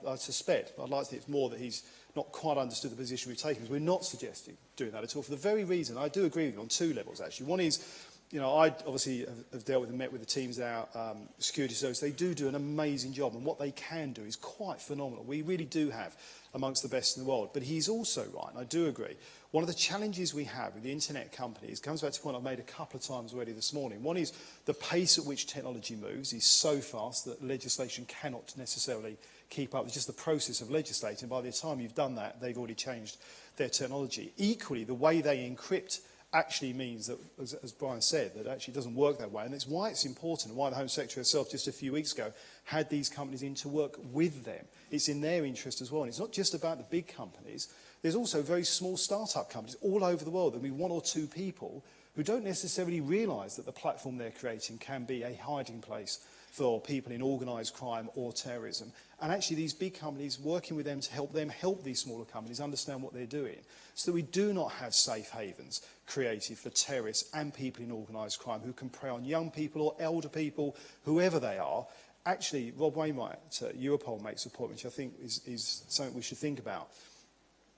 Speaker 4: I suspect, but I'd like to think it's more that he's not quite understood the position we've taken, because we're not suggesting doing that at all, for the very reason, I do agree with you on two levels, actually. One is, you know, I obviously have dealt with and met with the teams at our security service. They do an amazing job, and what they can do is quite phenomenal. We really do have amongst the best in the world. But he's also right, and I do agree. One of the challenges we have with the internet companies comes back to a point I've made a couple of times already this morning. One is the pace at which technology moves is so fast that legislation cannot necessarily keep up. It's just the process of legislating. By the time you've done that, they've already changed their technology. Equally, the way they encrypt actually means that, as Brian said, that actually doesn't work that way. And it's why it's important, and why the Home Secretary herself just a few weeks ago had these companies in to work with them. It's in their interest as well. And it's not just about the big companies. There's also very small start-up companies all over the world. There'll be one or two people who don't necessarily realise that the platform they're creating can be a hiding place for people in organised crime or terrorism. And actually these big companies, working with them to help these smaller companies understand what they're doing, so that we do not have safe havens created for terrorists and people in organised crime who can prey on young people or elder people, whoever they are. Actually, Rob Wainwright, Europol, makes a point which I think is something we should think about.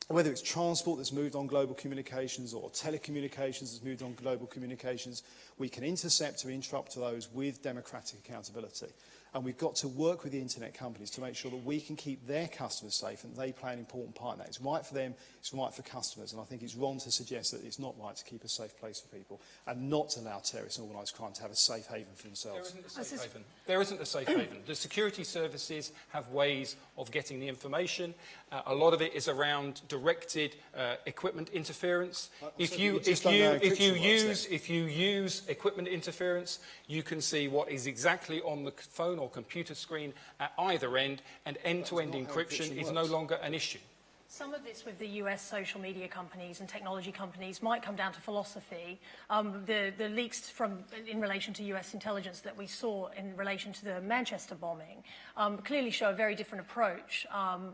Speaker 4: Whether it's transport that's moved on global communications or telecommunications that's moved on global communications, we can intercept or interrupt those with democratic accountability.
Speaker 3: And we've got to work with the internet companies to make sure that we can keep their customers safe, and they play an important part in that. It's right for them, it's right for customers, and I think it's wrong to suggest that it's not right to keep a safe place for people and not to allow terrorists and organised crime to have a safe haven for themselves.
Speaker 6: There isn't a safe haven. There isn't a safe haven. The security services have ways of getting the information. A lot of it is around directed equipment interference. If you use equipment interference, you can see what is exactly on the phone or computer screen at either end, and end-to-end encryption is no longer an issue.
Speaker 2: Some of this with the US social media companies and technology companies might come down to philosophy. The leaks in relation to US intelligence that we saw in relation to the Manchester bombing clearly show a very different approach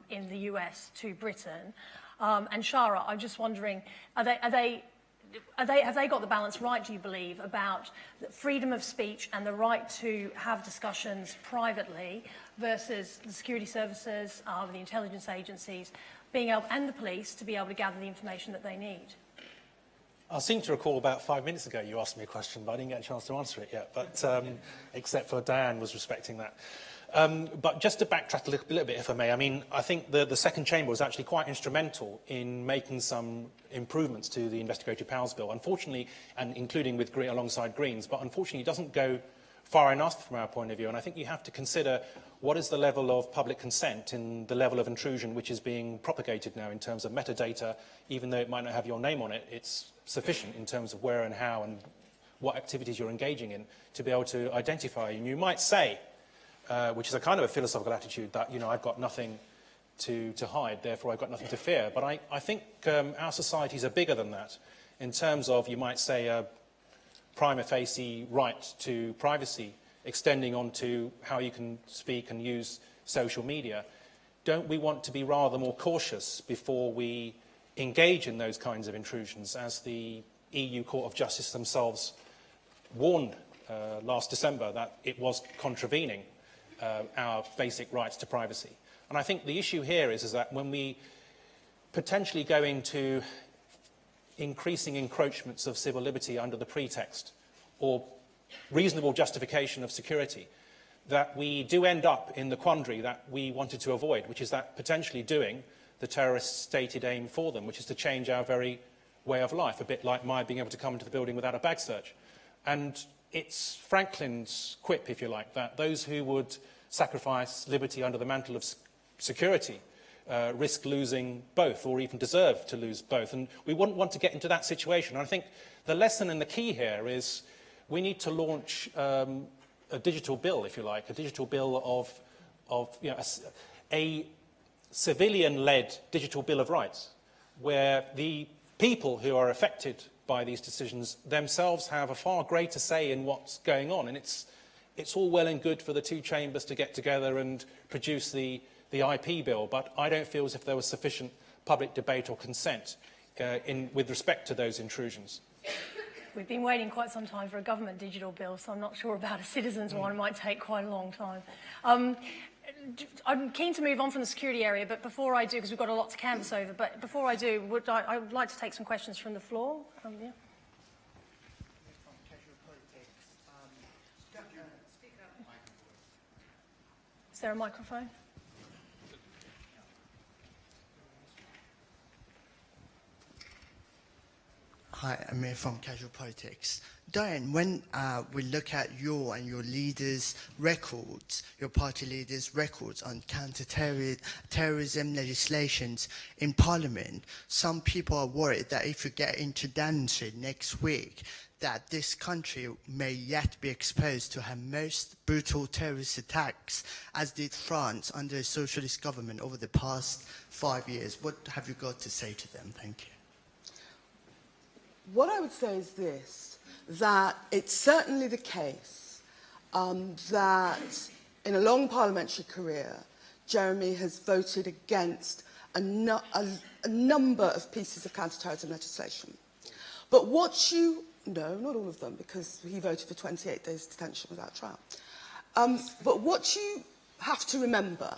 Speaker 2: in the US to Britain. And Shahrar, I'm just wondering, have they got the balance right, do you believe, about the freedom of speech and the right to have discussions privately versus the security services, the intelligence agencies, being able, and the police, to be able to gather the information that they need?
Speaker 5: I seem to recall about 5 minutes ago you asked me a question, but I didn't get a chance to answer it yet, but except for Diane was respecting that. But just to backtrack a little bit, if I may, I mean, I think the second chamber was actually quite instrumental in making some improvements to the Investigatory Powers Bill, unfortunately, and including with alongside Greens, but unfortunately it doesn't go far enough from our point of view, and I think you have to consider what is the level of public consent and the level of intrusion which is being propagated now in terms of metadata. Even though it might not have your name on it, it's sufficient in terms of where and how and what activities you're engaging in to be able to identify you. And you might say, which is a kind of a philosophical attitude, that, you know, I've got nothing to hide, therefore I've got nothing to fear. But I think our societies are bigger than that in terms of, you might say, a prima facie right to privacy extending onto how you can speak and use social media. Don't we want to be rather more cautious before we engage in those kinds of intrusions, as the EU Court of Justice themselves warned last December that it was contravening our basic rights to privacy? And I think the issue here is that when we potentially go into increasing encroachments of civil liberty under the pretext or reasonable justification of security, that we do end up in the quandary that we wanted to avoid, which is that potentially doing the terrorists' stated aim for them, which is to change our very way of life, a bit like my being able to come into the building without a bag search. And it's Franklin's quip, if you like, that those who would sacrifice liberty under the mantle of security risk losing both, or even deserve to lose both. And we wouldn't want to get into that situation. And I think the lesson and the key here is we need to launch a digital bill, if you like, a digital bill of you know, a civilian-led digital bill of rights, where the people who are affected by these decisions themselves have a far greater say in what's going on. And it's all well and good for the two chambers to get together and produce the IP bill, but I don't feel as if there was sufficient public debate or consent with respect to those intrusions.
Speaker 2: We've been waiting quite some time for a government digital bill, so I'm not sure about a citizens' one. It might take quite a long time. I'm keen to move on from the security area, but before I do, because we've got a lot to canvass over, but before I do, I would like to take some questions from the floor. Yeah. Is there a microphone?
Speaker 8: Hi, I'm Amir from Casual Politics. Diane, when we look at your and your leaders' records, your party leaders' records on counter-terrorism legislations in Parliament, some people are worried that if you get into Downing next week, that this country may yet be exposed to her most brutal terrorist attacks, as did France under a socialist government over the past 5 years. What have you got to say to them? Thank you.
Speaker 4: What I would say is this, that it's certainly the case that in a long parliamentary career, Jeremy has voted against a number of pieces of counter-terrorism legislation. But what you... No, not all of them, because he voted for 28 days detention without trial. But what you have to remember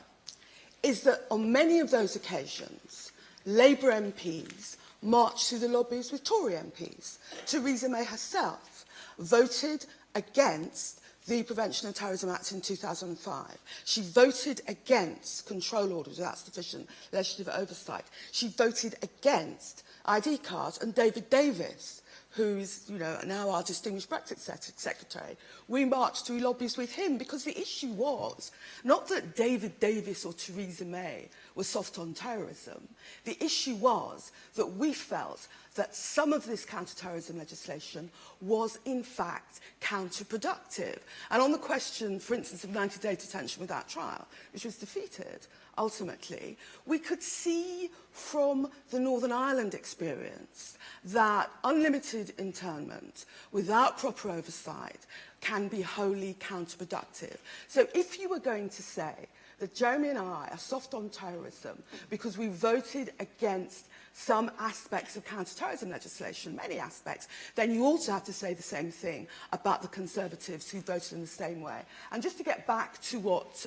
Speaker 4: is that on many of those occasions, Labour MPs marched through the lobbies with Tory MPs. Theresa May herself voted against the Prevention of Terrorism Act in 2005. She voted against control orders without sufficient legislative oversight. She voted against ID cards, and David Davis, who's now our distinguished Brexit secretary, we marched through lobbies with him because the issue was not that David Davis or Theresa May were soft on terrorism. The issue was that we felt that some of this counter-terrorism legislation was in fact counterproductive. And on the question, for instance, of 90-day detention without trial, which was defeated, ultimately, we could see from the Northern Ireland experience that unlimited internment without proper oversight can be wholly counterproductive. So if you were going to say that Jeremy and I are soft on terrorism because we voted against some aspects of counter-terrorism legislation, many aspects, then you also have to say the same thing about the Conservatives who voted in the same way. And just to get back to what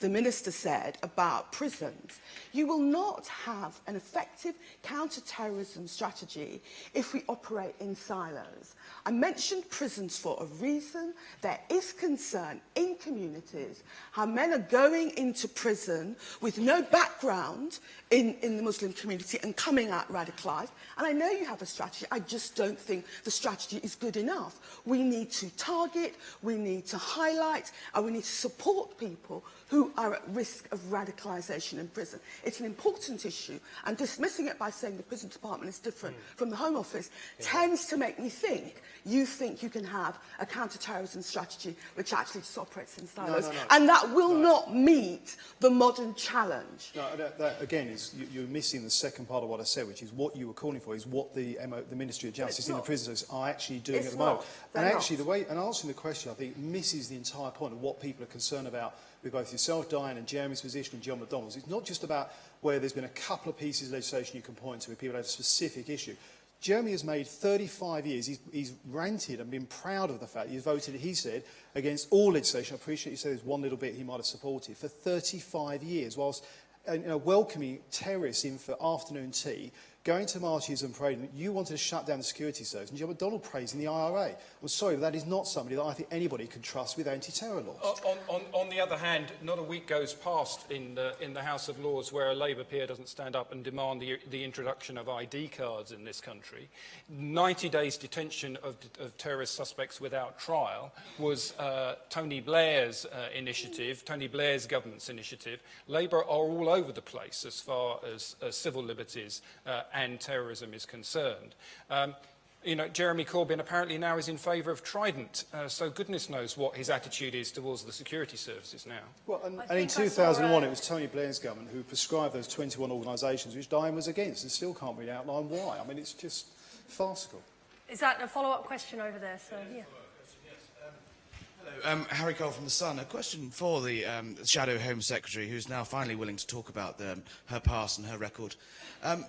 Speaker 4: the Minister said about prisons, you will not have an effective counter-terrorism strategy if we operate in silos. I mentioned prisons for a reason. There is concern in communities how men are going into prison with no background in the Muslim community and coming out radicalised. And I know you have a strategy. I just don't think the strategy is good enough. We need to target, we need to highlight, and we need to support people who are at risk of radicalisation in prison. It's an important issue, and dismissing it by saying the prison department is different from the Home Office tends to make me think you can have a counter-terrorism strategy which actually just operates in silos, and that will not meet the modern challenge.
Speaker 3: No, that again, you're missing the second part of what I said, which is what you were calling for is what the Ministry of Justice and the prisons are actually doing at the moment. And actually, the way, and answering the question, I think, misses the entire point of what people are concerned about with both yourself, Diane, and Jeremy's position and John McDonnell's. It's not just about where there's been a couple of pieces of legislation you can point to where people have a specific issue. Jeremy has made 35 years, he's ranted and been proud of the fact he's voted, he said, against all legislation. I appreciate you said there's one little bit he might have supported for 35 years, whilst welcoming terrorists in for afternoon tea, going to marches and parading. You wanted to shut down the security service, and John McDonnell praising the IRA. I'm sorry, but that is not somebody that I think anybody can trust with anti-terror laws.
Speaker 6: On the other hand, not a week goes past in the House of Lords where a Labour peer doesn't stand up and demand the introduction of ID cards in this country. 90 days detention of terrorist suspects without trial was Tony Blair's initiative, Tony Blair's government's initiative. Labour are all over the place as far as civil liberties and terrorism is concerned. Jeremy Corbyn apparently now is in favour of Trident, so goodness knows what his attitude is towards the security services now.
Speaker 3: Well, and in 2001, it was Tony Blair's government who prescribed those 21 organisations, which Diane was against, and still can't really outline why. I mean, it's just farcical.
Speaker 2: Is that a follow-up question over there? So, yeah.
Speaker 9: Hello, Harry Cole from The Sun. A question for the Shadow Home Secretary, who's now finally willing to talk about her past and her record.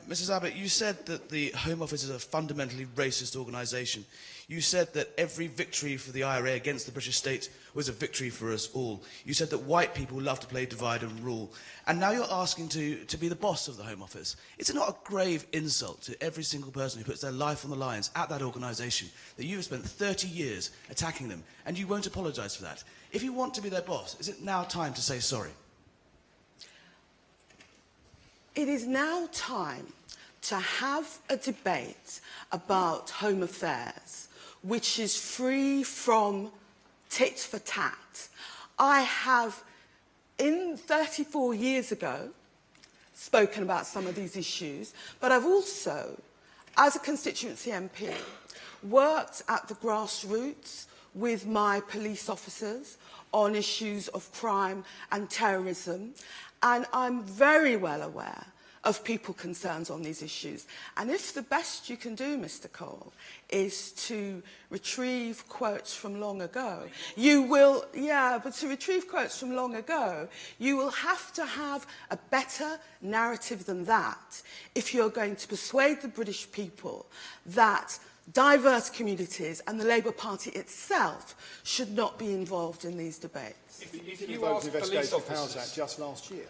Speaker 9: Mrs Abbott, you said that the Home Office is a fundamentally racist organisation. You said that every victory for the IRA against the British state was a victory for us all. You said that white people love to play divide and rule. And now you're asking to be the boss of the Home Office. Is it not a grave insult to every single person who puts their life on the lines at that organisation that you have spent 30 years attacking them and you won't apologise for that? If you want to be their boss, is it now time to say sorry?
Speaker 4: It is now time to have a debate about home affairs which is free from tit for tat. I have, 34 years ago, spoken about some of these issues, but I've also, as a constituency MP, worked at the grassroots with my police officers on issues of crime and terrorism, and I'm very well aware of people's concerns on these issues. And if the best you can do, Mr. Cole, is to retrieve quotes from long ago, you will, but to retrieve quotes from long ago, you will have to have a better narrative than that if you're going to persuade the British people that diverse communities and the Labour Party itself should not be involved in these debates.
Speaker 6: If you ask police officers
Speaker 3: Act just last year.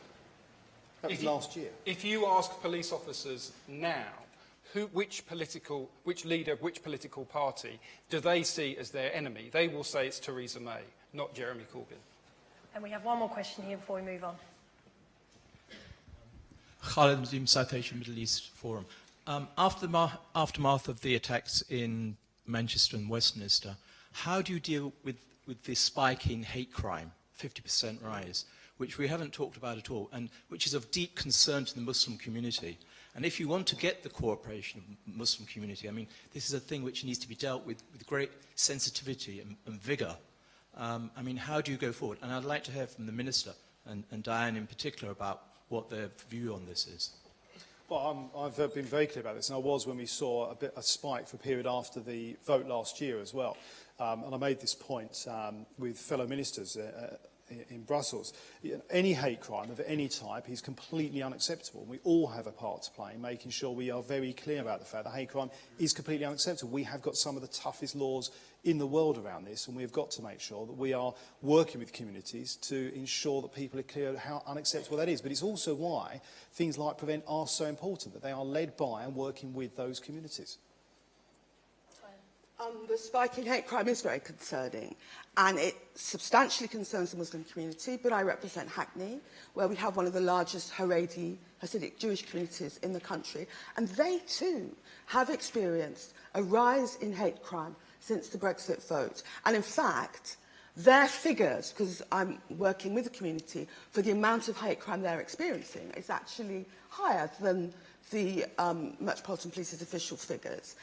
Speaker 3: That was last year.
Speaker 6: If you ask police officers now which leader of which political party do they see as their enemy? They will say it's Theresa May, not Jeremy Corbyn.
Speaker 2: And we have one more question here before we move on.
Speaker 10: Khalid Mazim, South Asian Middle East Forum. After the aftermath of the attacks in Manchester and Westminster, how do you deal with this spike in hate crime, 50% rise, which we haven't talked about at all, and which is of deep concern to the Muslim community? And if you want to get the cooperation of the Muslim community, I mean, this is a thing which needs to be dealt with great sensitivity and vigour. I mean, how do you go forward? And I'd like to hear from the Minister, and Diane in particular, about what their view on this is.
Speaker 3: Well, I've been very clear about this, and I was when we saw a spike for a period after the vote last year as well. And I made this point with fellow ministers in Brussels. Any hate crime of any type is completely unacceptable. We all have a part to play in making sure we are very clear about the fact that hate crime is completely unacceptable. We have got some of the toughest laws in the world around this, and we have got to make sure that we are working with communities to ensure that people are clear how unacceptable that is. But it's also why things like Prevent are so important, that they are led by and working with those communities.
Speaker 4: The spike in hate crime is very concerning, and it substantially concerns the Muslim community, but I represent Hackney, where we have one of the largest Haredi, Hasidic Jewish communities in the country, and they too have experienced a rise in hate crime since the Brexit vote. And in fact, their figures, because I'm working with the community, for the amount of hate crime they're experiencing is actually higher than the Metropolitan Police's official figures.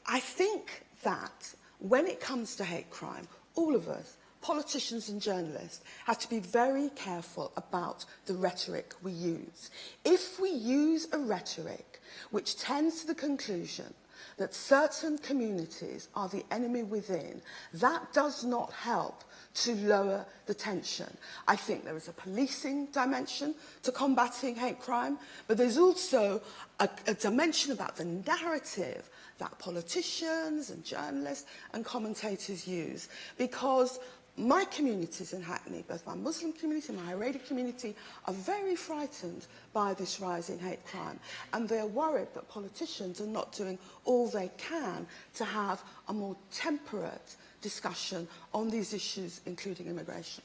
Speaker 4: I think that when it comes to hate crime, all of us, politicians and journalists, have to be very careful about the rhetoric we use. If we use a rhetoric which tends to the conclusion that certain communities are the enemy within, that does not help to lower the tension. I think there is a policing dimension to combating hate crime, but there's also a dimension about the narrative that politicians and journalists and commentators use. Because my communities in Hackney, both my Muslim community and my Haredi community, are very frightened by this rise in hate crime. And they're worried that politicians are not doing all they can to have a more temperate discussion on these issues, including immigration.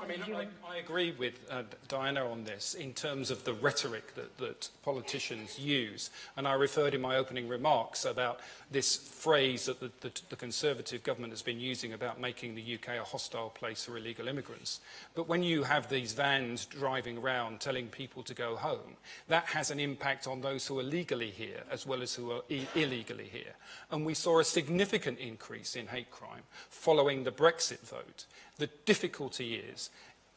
Speaker 6: I mean, I agree with Diana on this in terms of the rhetoric that politicians use. And I referred in my opening remarks about this phrase that the Conservative government has been using about making the UK a hostile place for illegal immigrants. But when you have these vans driving around telling people to go home, that has an impact on those who are legally here as well as who are illegally here. And we saw a significant increase in hate crime following the Brexit vote. The difficulty is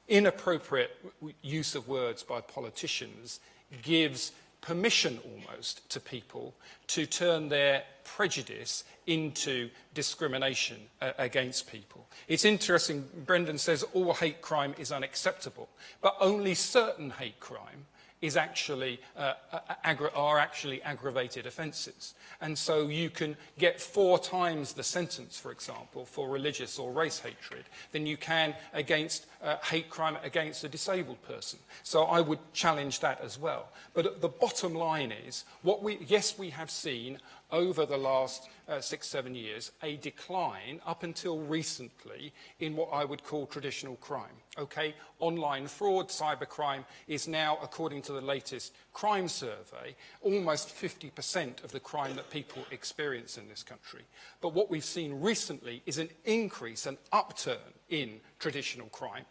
Speaker 6: inappropriate use of words by politicians gives permission almost to people to turn their prejudice into discrimination against people. It's interesting, Brendan says all hate crime is unacceptable, but only certain hate crime is actually, are actually aggravated offences. And so you can get 4 times the sentence, for example, for religious or race hatred than you can against hate crime against a disabled person. So I would challenge that as well. But the bottom line is, yes, we have seen over the last 6-7 years a decline up until recently in what I would call traditional crime. Okay, online fraud, cybercrime is now, according to the latest crime survey, almost 50% of the crime that people experience in this country. But what we've seen recently is an increase, an upturn in traditional crime,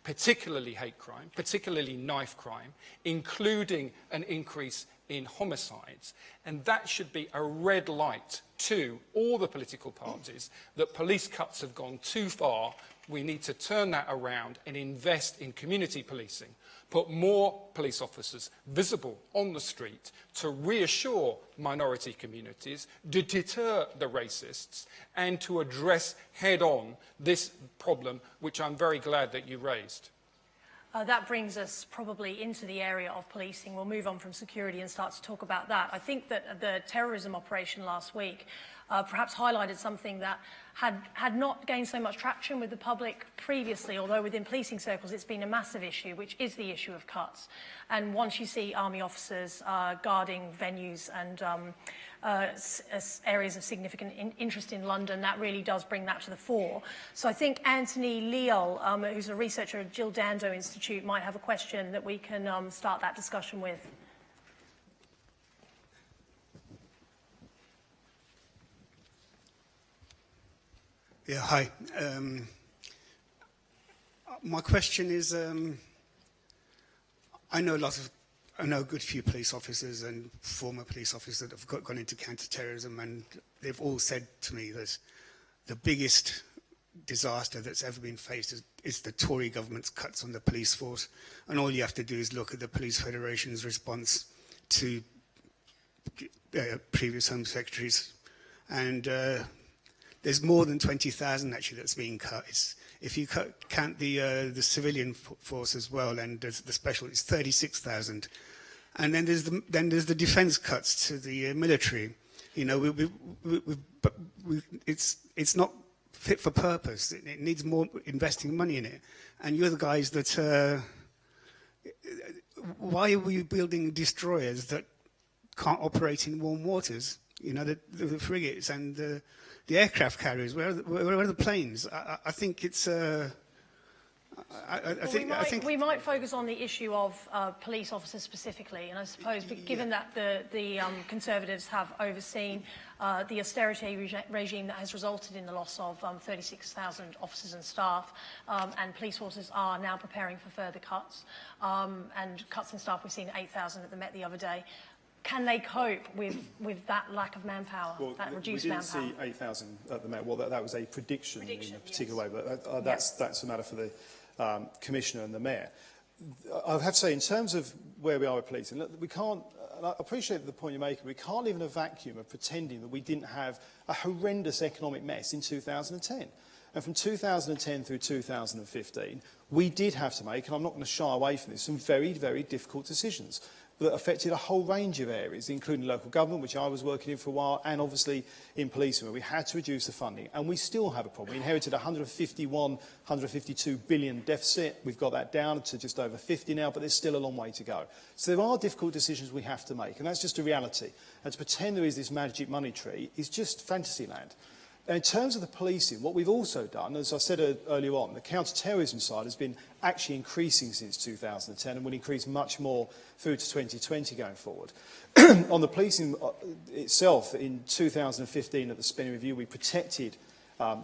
Speaker 6: particularly hate crime, particularly knife crime, including an increase in homicides. And that should be a red light to all the political parties that police cuts have gone too far. We need to turn that around and invest in community policing, put more police officers visible on the street to reassure minority communities, to deter the racists, and to address head-on this problem, which I'm very glad that you raised.
Speaker 2: That brings us probably into the area of policing. We'll move on from security and start to talk about that. I think that the terrorism operation last week perhaps highlighted something that had not gained so much traction with the public previously, although within policing circles it's been a massive issue, which is the issue of cuts. And once you see army officers guarding venues and areas of significant interest in London, that really does bring that to the fore. So I think Anthony Leal, who's a researcher at Jill Dando Institute, might have a question that we can start that discussion with.
Speaker 11: Yeah, hi. My question is, I know a good few police officers and former police officers that have gone into counter-terrorism, and they've all said to me that the biggest disaster that's ever been faced is the Tory government's cuts on the police force. And all you have to do is look at the Police Federation's response to previous Home Secretaries. And there's more than 20,000 actually that's being cut. If you count the civilian force as well, and the special, it's 36,000. And then there's the defence cuts to the military. You know, it's not fit for purpose. It needs more investing money in it. And you're the guys that. Why are we building destroyers that can't operate in warm waters? You know, the frigates and the aircraft carriers. Where are the planes? I think it's. I think
Speaker 2: we might focus on the issue of police officers specifically, and I suppose given that the Conservatives have overseen the austerity regime that has resulted in the loss of 36,000 officers and staff, and police forces are now preparing for further cuts, and cuts in staff. We've seen 8,000 at the Met the other day. Can they cope with that lack of manpower, that reduced manpower?
Speaker 3: We didn't see 8,000 at the Met. Well, that was a prediction in a particular way, but that's a matter for the Commissioner and the Mayor. I have to say, in terms of where we are with policing, we can't, and I appreciate the point you're making, we can't live in a vacuum of pretending that we didn't have a horrendous economic mess in 2010. And from 2010 through 2015, we did have to make, and I'm not going to shy away from this, some very, very difficult decisions that affected a whole range of areas, including local government, which I was working in for a while, and obviously in policing, where we had to reduce the funding. And we still have a problem. We inherited a 152 billion deficit. We've got that down to just over 50 now, but there's still a long way to go. So there are difficult decisions we have to make, and that's just a reality. And to pretend there is this magic money tree is just fantasy land. Now, in terms of the policing, what we've also done, as I said earlier on, the counter-terrorism side has been actually increasing since 2010 and will increase much more through to 2020 going forward. On the policing itself, in 2015 at the spending review, we protected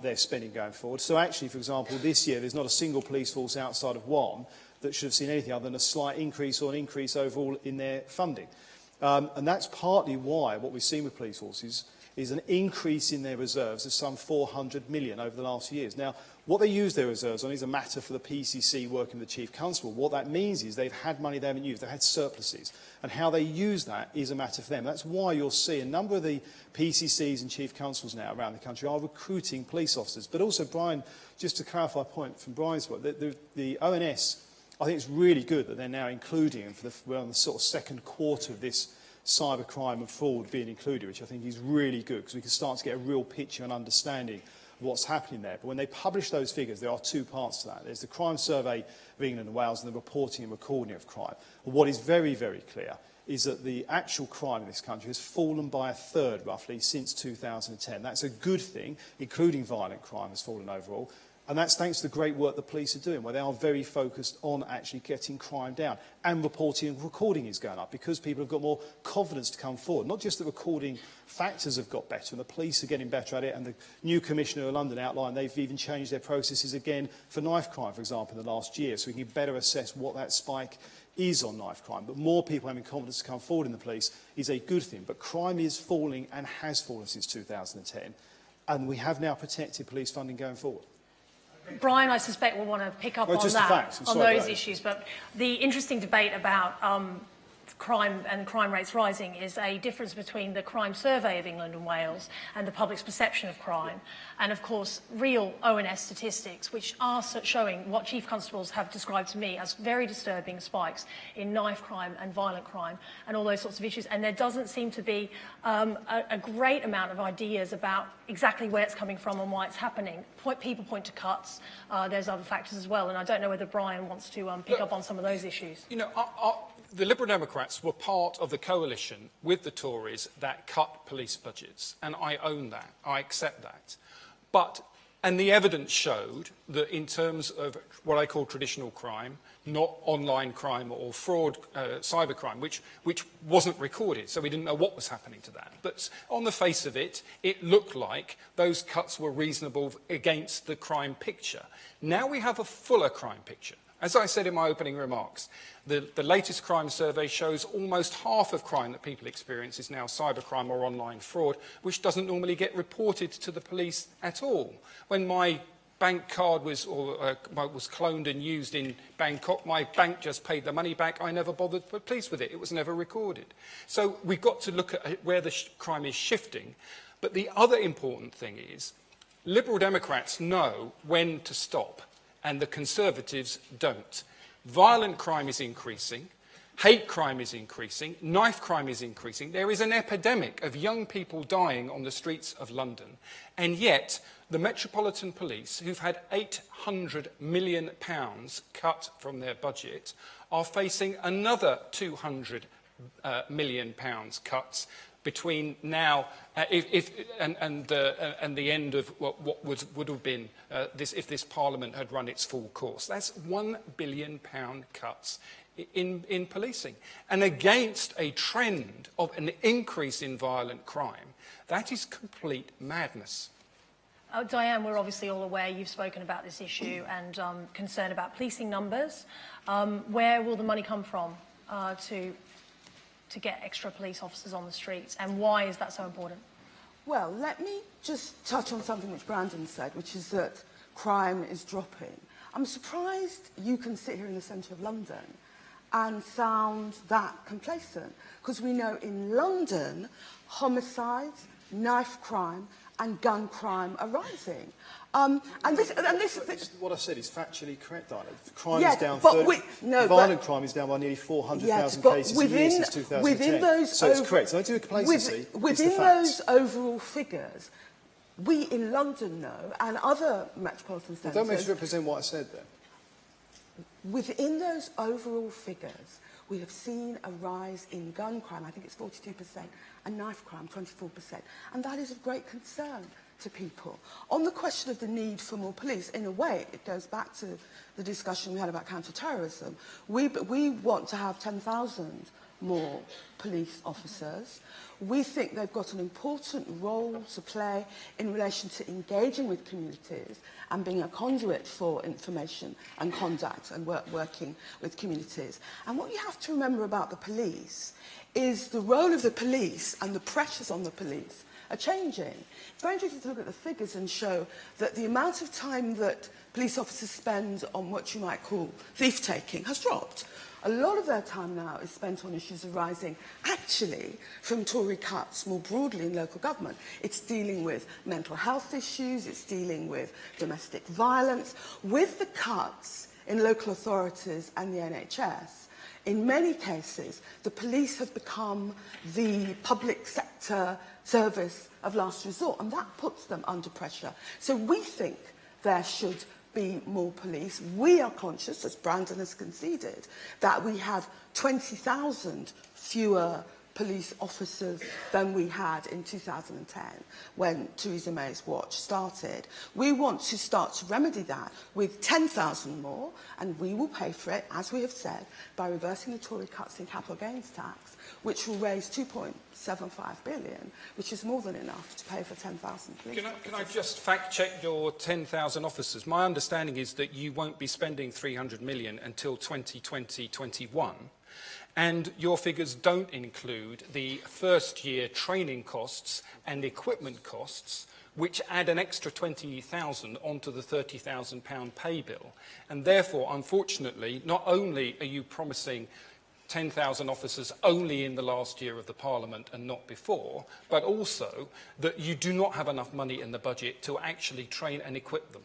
Speaker 3: their spending going forward. So actually, for example, this year there's not a single police force outside of one that should have seen anything other than a slight increase or an increase overall in their funding. And that's partly why what we've seen with police forces is an increase in their reserves of some 400 million over the last few years. Now, what they use their reserves on is a matter for the PCC working with the Chief Constable. What that means is they've had money they haven't used, they've had surpluses, and how they use that is a matter for them. That's why you'll see a number of the PCCs and Chief Constables now around the country are recruiting police officers. But also, Brian, just to clarify a point from Brian's work, the ONS, I think it's really good that they're now including, and we're on the sort of second quarter of this cybercrime and fraud being included, which I think is really good because we can start to get a real picture and understanding of what's happening there. But when they publish those figures, there are two parts to that. There's the crime survey of England and Wales and the reporting and recording of crime. And what is very, very clear is that the actual crime in this country has fallen by a third, roughly, since 2010. That's a good thing, including violent crime has fallen overall. And that's thanks to the great work the police are doing, where they are very focused on actually getting crime down. And reporting and recording is going up because people have got more confidence to come forward. Not just the recording factors have got better, and the police are getting better at it, and the new Commissioner of London outlined they've even changed their processes again for knife crime, for example, in the last year, so we can better assess what that spike is on knife crime. But more people having confidence to come forward in the police is a good thing. But crime is falling and has fallen since 2010, and we have now protected police funding going forward.
Speaker 2: Brian, I suspect, will want to pick up on those issues. But the interesting debate about crime and crime rates rising is a difference between the crime survey of England and Wales and the public's perception of crime. And of course, real ONS statistics, which are showing what chief constables have described to me as very disturbing spikes in knife crime and violent crime and all those sorts of issues. And there doesn't seem to be a great amount of ideas about exactly where it's coming from and why it's happening. People point to cuts. There's other factors as well. And I don't know whether Brian wants to pick up on some of those issues.
Speaker 6: You know, the Liberal Democrats were part of the coalition with the Tories that cut police budgets, and I own that. I accept that. And the evidence showed that in terms of what I call traditional crime, not online crime or fraud, cybercrime, which wasn't recorded, so we didn't know what was happening to that. But on the face of it, it looked like those cuts were reasonable against the crime picture. Now we have a fuller crime picture. As I said in my opening remarks, the latest crime survey shows almost half of crime that people experience is now cybercrime or online fraud, which doesn't normally get reported to the police at all. When my bank card was cloned and used in Bangkok, my bank just paid the money back. I never bothered the police with it. It was never recorded. So we've got to look at where the crime is shifting. But the other important thing is Liberal Democrats know when to stop, and the Conservatives don't. Violent crime is increasing, hate crime is increasing, knife crime is increasing. There is an epidemic of young people dying on the streets of London, and yet the Metropolitan Police, who've had £800 million cut from their budget, are facing another £200 million cuts between now and the end of what would have been if this Parliament had run its full course. That's £1 billion cuts in policing. And against a trend of an increase in violent crime, that is complete madness.
Speaker 2: Diane, we're obviously all aware you've spoken about this issue and concern about policing numbers. Where will the money come from to get extra police officers on the streets, and why is that so important?
Speaker 4: Well, let me just touch on something which Brandon said, which is that crime is dropping. I'm surprised you can sit here in the centre of London and sound that complacent, because we know in London, homicides, knife crime and gun crime are rising.
Speaker 3: What I said is factually correct, Diane. Crime is down 30%. Violent crime is down by nearly 400,000 cases a year since 2010.
Speaker 4: Within those
Speaker 3: so it's correct. So don't do a complacency.
Speaker 4: Within those overall figures, we in London know, and other metropolitan centres...
Speaker 3: Don't misrepresent what I said then.
Speaker 4: Within those overall figures, we have seen a rise in gun crime, I think it's 42%, and knife crime, 24%. And that is of great concern to people. On the question of the need for more police, in a way, it goes back to the discussion we had about counter-terrorism. We want to have 10,000 more police officers. We think they've got an important role to play in relation to engaging with communities and being a conduit for information and contact and working with communities. And what you have to remember about the police is the role of the police and the pressures on the police are changing. It's very interesting to look at the figures and show that the amount of time that police officers spend on what you might call thief-taking has dropped. A lot of their time now is spent on issues arising actually from Tory cuts more broadly in local government. It's dealing with mental health issues, it's dealing with domestic violence. With the cuts in local authorities and the NHS, in many cases, the police have become the public sector service of last resort, and that puts them under pressure. So we think there should be more police. We are conscious, as Brandon has conceded, that we have 20,000 fewer police officers than we had in 2010 when Theresa May's watch started. We want to start to remedy that with 10,000 more, and we will pay for it, as we have said, by reversing the Tory cuts in capital gains tax, which will raise 2.75 billion, which is more than enough to pay for 10,000 police officers.
Speaker 6: Can I just fact-check your 10,000 officers? My understanding is that you won't be spending 300 million until 2020-21. And your figures don't include the first-year training costs and equipment costs, which add an extra 20,000 onto the £30,000 pay bill. And therefore, unfortunately, not only are you promising 10,000 officers only in the last year of the Parliament and not before, but also that you do not have enough money in the budget to actually train and equip them?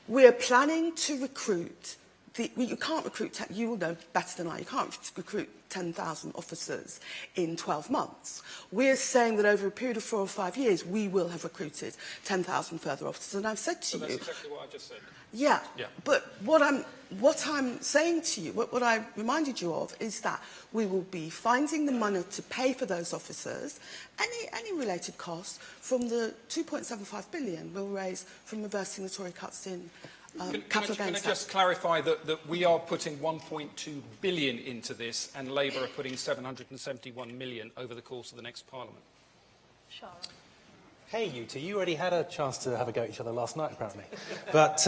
Speaker 4: We're planning to recruit, you can't recruit, you will know better than I, you can't recruit 10,000 officers in 12 months. We're saying that over a period of 4 or 5 years, we will have recruited 10,000 further officers. And I've said to you...
Speaker 6: That's exactly what I just said.
Speaker 4: Yeah, but what I'm saying to you, what I reminded you of, is that we will be finding the money to pay for those officers, any related costs, from the 2.75 billion we'll raise from reversing the Tory cuts in capital gains tax.
Speaker 6: Can I just clarify that we are putting 1.2 billion into this, and Labour are putting 771 million over the course of the next Parliament?
Speaker 2: Shahrar.
Speaker 5: Hey, you two, you already had a chance to have a go at each other last night, apparently. But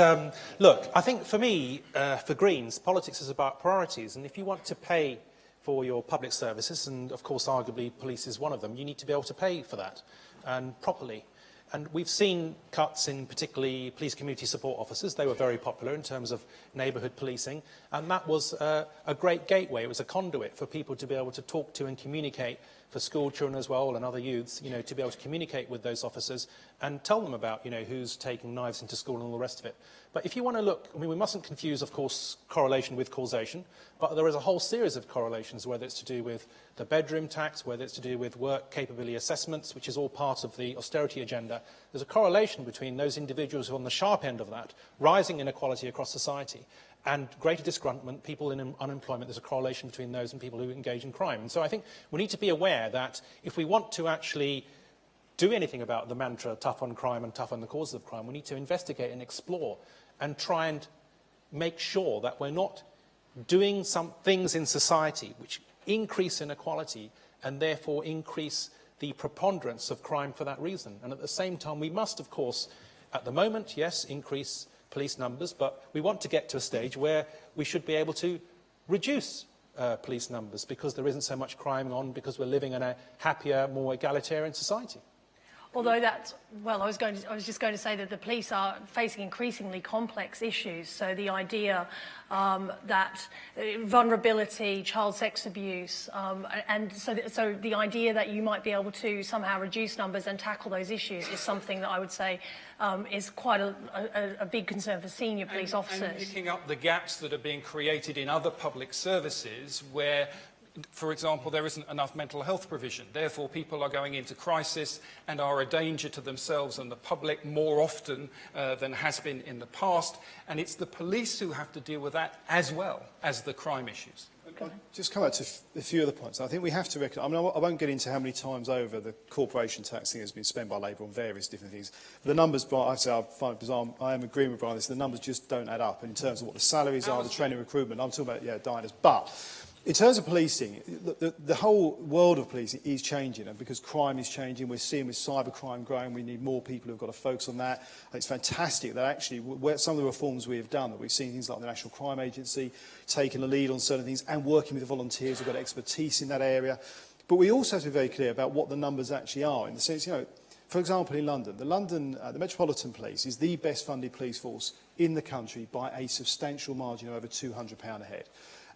Speaker 5: look, I think for me, for Greens, politics is about priorities. And if you want to pay for your public services, and of course, arguably, police is one of them, you need to be able to pay for that, and properly. And we've seen cuts in particularly police community support officers. They were very popular in terms of neighbourhood policing. And that was a great gateway. It was a conduit for people to be able to talk to and communicate, for school children as well and other youths, you know, to be able to communicate with those officers and tell them about, you know, who's taking knives into school and all the rest of it. But if you want to look, I mean, we mustn't confuse, of course, correlation with causation, but there is a whole series of correlations, whether it's to do with the bedroom tax, whether it's to do with work capability assessments, which is all part of the austerity agenda. There's a correlation between those individuals who are on the sharp end of that, rising inequality across society, and greater disgruntlement, people in unemployment. There's a correlation between those and people who engage in crime. And so I think we need to be aware that if we want to actually do anything about the mantra tough on crime and tough on the causes of crime, we need to investigate and explore and try and make sure that we're not doing some things in society which increase inequality and therefore increase the preponderance of crime for that reason. And at the same time, we must, of course, at the moment, yes, increase police numbers, but we want to get to a stage where we should be able to reduce police numbers because there isn't so much crime on, because we're living in a happier, more egalitarian society.
Speaker 2: Although that's, well, I was just going to say that the police are facing increasingly complex issues. So the idea that vulnerability, child sex abuse, and so the idea that you might be able to somehow reduce numbers and tackle those issues is something that I would say is quite a big concern for senior police officers.
Speaker 6: And picking up the gaps that are being created in other public services where, for example, there isn't enough mental health provision. Therefore, people are going into crisis and are a danger to themselves and the public more often than has been in the past. And it's the police who have to deal with that as well as the crime issues.
Speaker 3: I'll just come back to a few other points. I think we have to recognise, I mean, I won't get into how many times over the corporation tax thing has been spent by Labour on various different things. But the numbers, I find it bizarre, I am agreeing with Brian, the numbers just don't add up in terms of what the salaries are, the training, recruitment. I'm talking about, Diane. But in terms of policing, the whole world of policing is changing, and because crime is changing, we're seeing with cybercrime growing, we need more people who've got to focus on that. And it's fantastic that actually some of the reforms we have done, that we've seen things like the National Crime Agency taking the lead on certain things and working with the volunteers who've got expertise in that area. But we also have to be very clear about what the numbers actually are, in the sense, you know, for example, in London, the Metropolitan Police is the best funded police force in the country by a substantial margin of over £200 a head.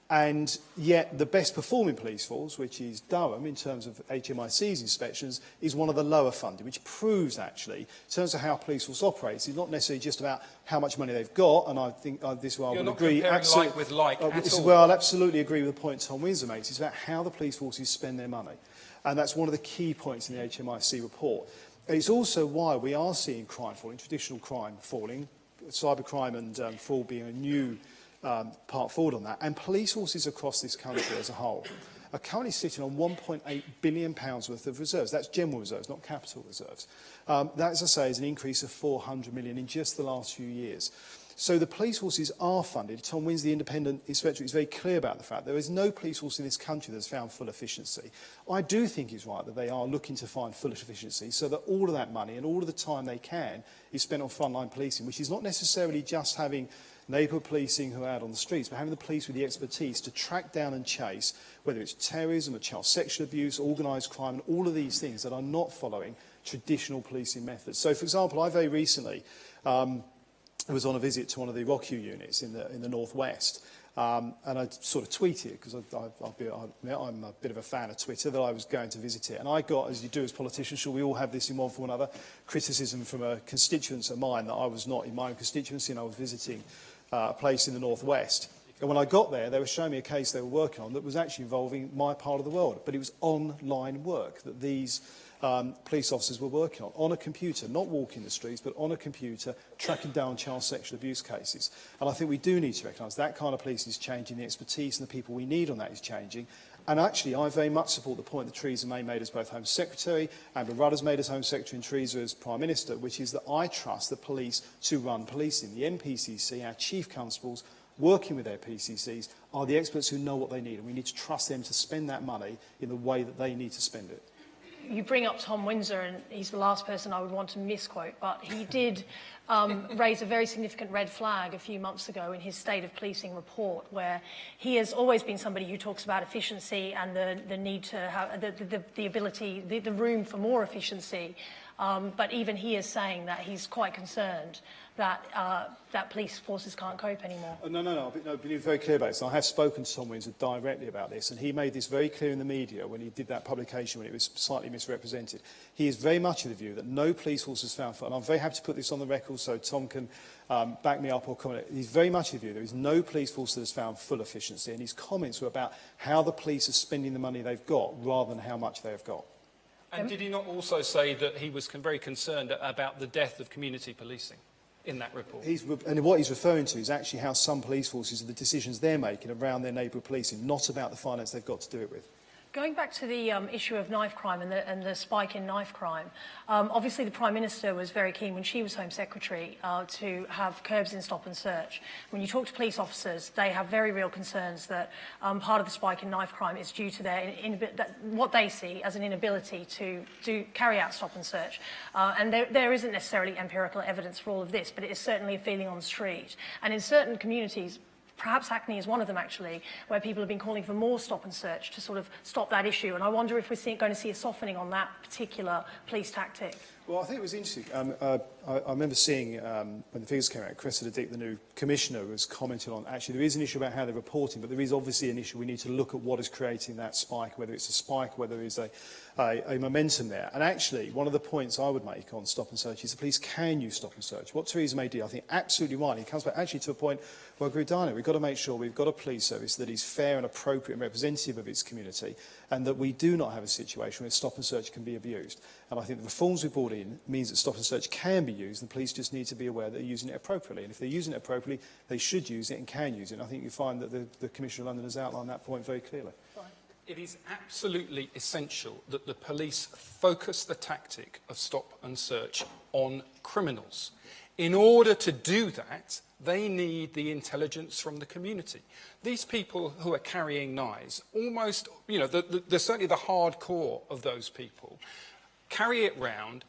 Speaker 3: And yet the best performing police force, which is Durham, in terms of HMIC's inspections, is one of the lower funded, which proves actually, in terms of how a police force operates, it's not necessarily just about how much money they've got, and I think this is where I would agree.
Speaker 6: Like with like
Speaker 3: this is where I'll absolutely agree with the point Tom Windsor makes. It's about how the police forces spend their money. And that's one of the key points in the HMIC report. And it's also why we are seeing crime falling, traditional crime falling, cybercrime and fraud being a new part forward on that, and police forces across this country as a whole are currently sitting on £1.8 billion worth of reserves. That's general reserves, not capital reserves. That, as I say, is an increase of 400 million in just the last few years. So the police forces are funded. Tom Wins, the independent inspector, is very clear about the fact there is no police force in this country that's found full efficiency. I do think it's right that they are looking to find full efficiency so that all of that money and all of the time they can is spent on frontline policing, which is not necessarily just having neighbourhood policing who are out on the streets, but having the police with the expertise to track down and chase, whether it's terrorism or child sexual abuse, organised crime, and all of these things that are not following traditional policing methods. So, for example, I very recently was on a visit to one of the ROCU units in the northwest, And I sort of tweeted, because I'm a bit of a fan of Twitter, that I was going to visit it. And I got, as you do as politicians, sure we all have this in one form or another, criticism from a constituent of mine that I was not in my own constituency and I was visiting a place in the northwest. And when I got there, they were showing me a case they were working on that was actually involving my part of the world. But it was online work that these police officers were working on a computer, not walking the streets, but on a computer, tracking down child sexual abuse cases. And I think we do need to recognise that kind of police is changing, the expertise and the people we need on that is changing. And actually, I very much support the point that Theresa May made as both Home Secretary, Amber Rudd's made as Home Secretary, and Theresa as Prime Minister, which is that I trust the police to run policing. The MPCC, our chief constables, working with their PCCs, are the experts who know what they need, and we need to trust them to spend that money in the way that they need to spend it.
Speaker 2: You bring up Tom Windsor, and he's the last person I would want to misquote, but he did raise a very significant red flag a few months ago in his State of Policing report, where he has always been somebody who talks about efficiency and the need to have the ability, the room for more efficiency. But even he is saying that he's quite concerned that that police forces can't cope anymore.
Speaker 3: No, I've been very clear about this. I have spoken to Tom Windsor directly about this, and he made this very clear in the media when he did that publication, when it was slightly misrepresented. He is very much of the view that no police force has found, and I'm very happy to put this on the record so Tom can back me up or comment. He's very much of the view there is no police force that has found full efficiency, and his comments were about how the police are spending the money they've got rather than how much they have got.
Speaker 6: And did he not also say that he was very concerned about the death of community policing in that report?
Speaker 3: And what he's referring to is actually how some police forces are the decisions they're making around their neighbourhood policing, not about the finance they've got to do it with.
Speaker 2: Going back to the issue of knife crime and the spike in knife crime, obviously the Prime Minister was very keen when she was Home Secretary to have curbs in stop and search. When you talk to police officers, they have very real concerns that part of the spike in knife crime is due to their what they see as an inability to carry out stop and search. And there isn't necessarily empirical evidence for all of this, but it is certainly a feeling on the street. And in certain communities, perhaps Hackney is one of them, actually, where people have been calling for more stop and search to sort of stop that issue. And I wonder if we're going to see a softening on that particular police tactic.
Speaker 3: Well, I think it was interesting. I remember seeing, when the figures came out, Cressida Dick, the new commissioner, was commenting on, actually, there is an issue about how they're reporting, but there is obviously an issue. We need to look at what is creating that spike, whether it's a spike, whether it's a momentum there. And actually, one of the points I would make on stop and search is the police can use stop and search. What Theresa May did, I think, absolutely right. It comes back actually to a point where I agree with Diane. We've got to make sure we've got a police service that is fair and appropriate and representative of its community, and that we do not have a situation where stop and search can be abused. And I think the reforms we brought in means that stop and search can be used, and the police just need to be aware that they're using it appropriately. And if they're using it appropriately, they should use it and can use it. And I think you find that the Commissioner of London has outlined that point very clearly.
Speaker 6: It is absolutely essential that the police focus the tactic of stop and search on criminals. In order to do that, they need the intelligence from the community. These people who are carrying knives, almost, they're certainly the hardcore of those people, carry it round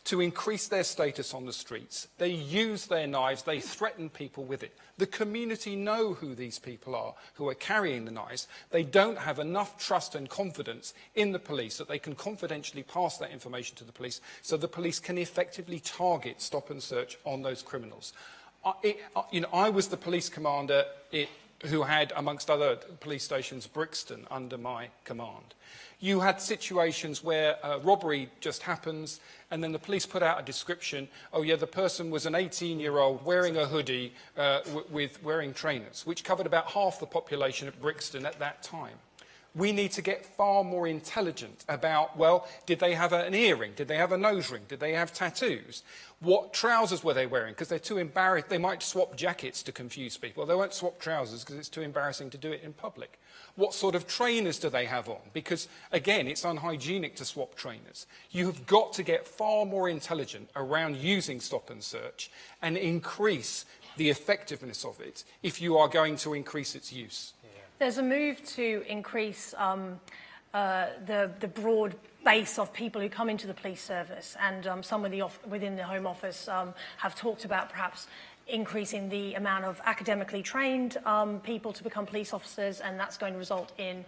Speaker 6: to increase their status on the streets. They use their knives, they threaten people with it. The community know who these people are who are carrying the knives. They don't have enough trust and confidence in the police that they can confidentially pass that information to the police so the police can effectively target stop and search on those criminals. I was the police commander who had, amongst other police stations, Brixton under my command. You had situations where robbery just happens, and then the police put out a description, oh yeah, the person was an 18-year-old wearing a hoodie wearing trainers, which covered about half the population of Brixton at that time. We need to get far more intelligent about, well, did they have an earring? Did they have a nose ring? Did they have tattoos? What trousers were they wearing? Because they're too embarrassed. They might swap jackets to confuse people. They won't swap trousers because it's too embarrassing to do it in public. What sort of trainers do they have on? Because, again, it's unhygienic to swap trainers. You have got to get far more intelligent around using stop and search and increase the effectiveness of it if you are going to increase its use.
Speaker 2: There's a move to increase the broad base of people who come into the police service, and some of within the Home Office have talked about perhaps increasing the amount of academically trained people to become police officers, and that's going to result in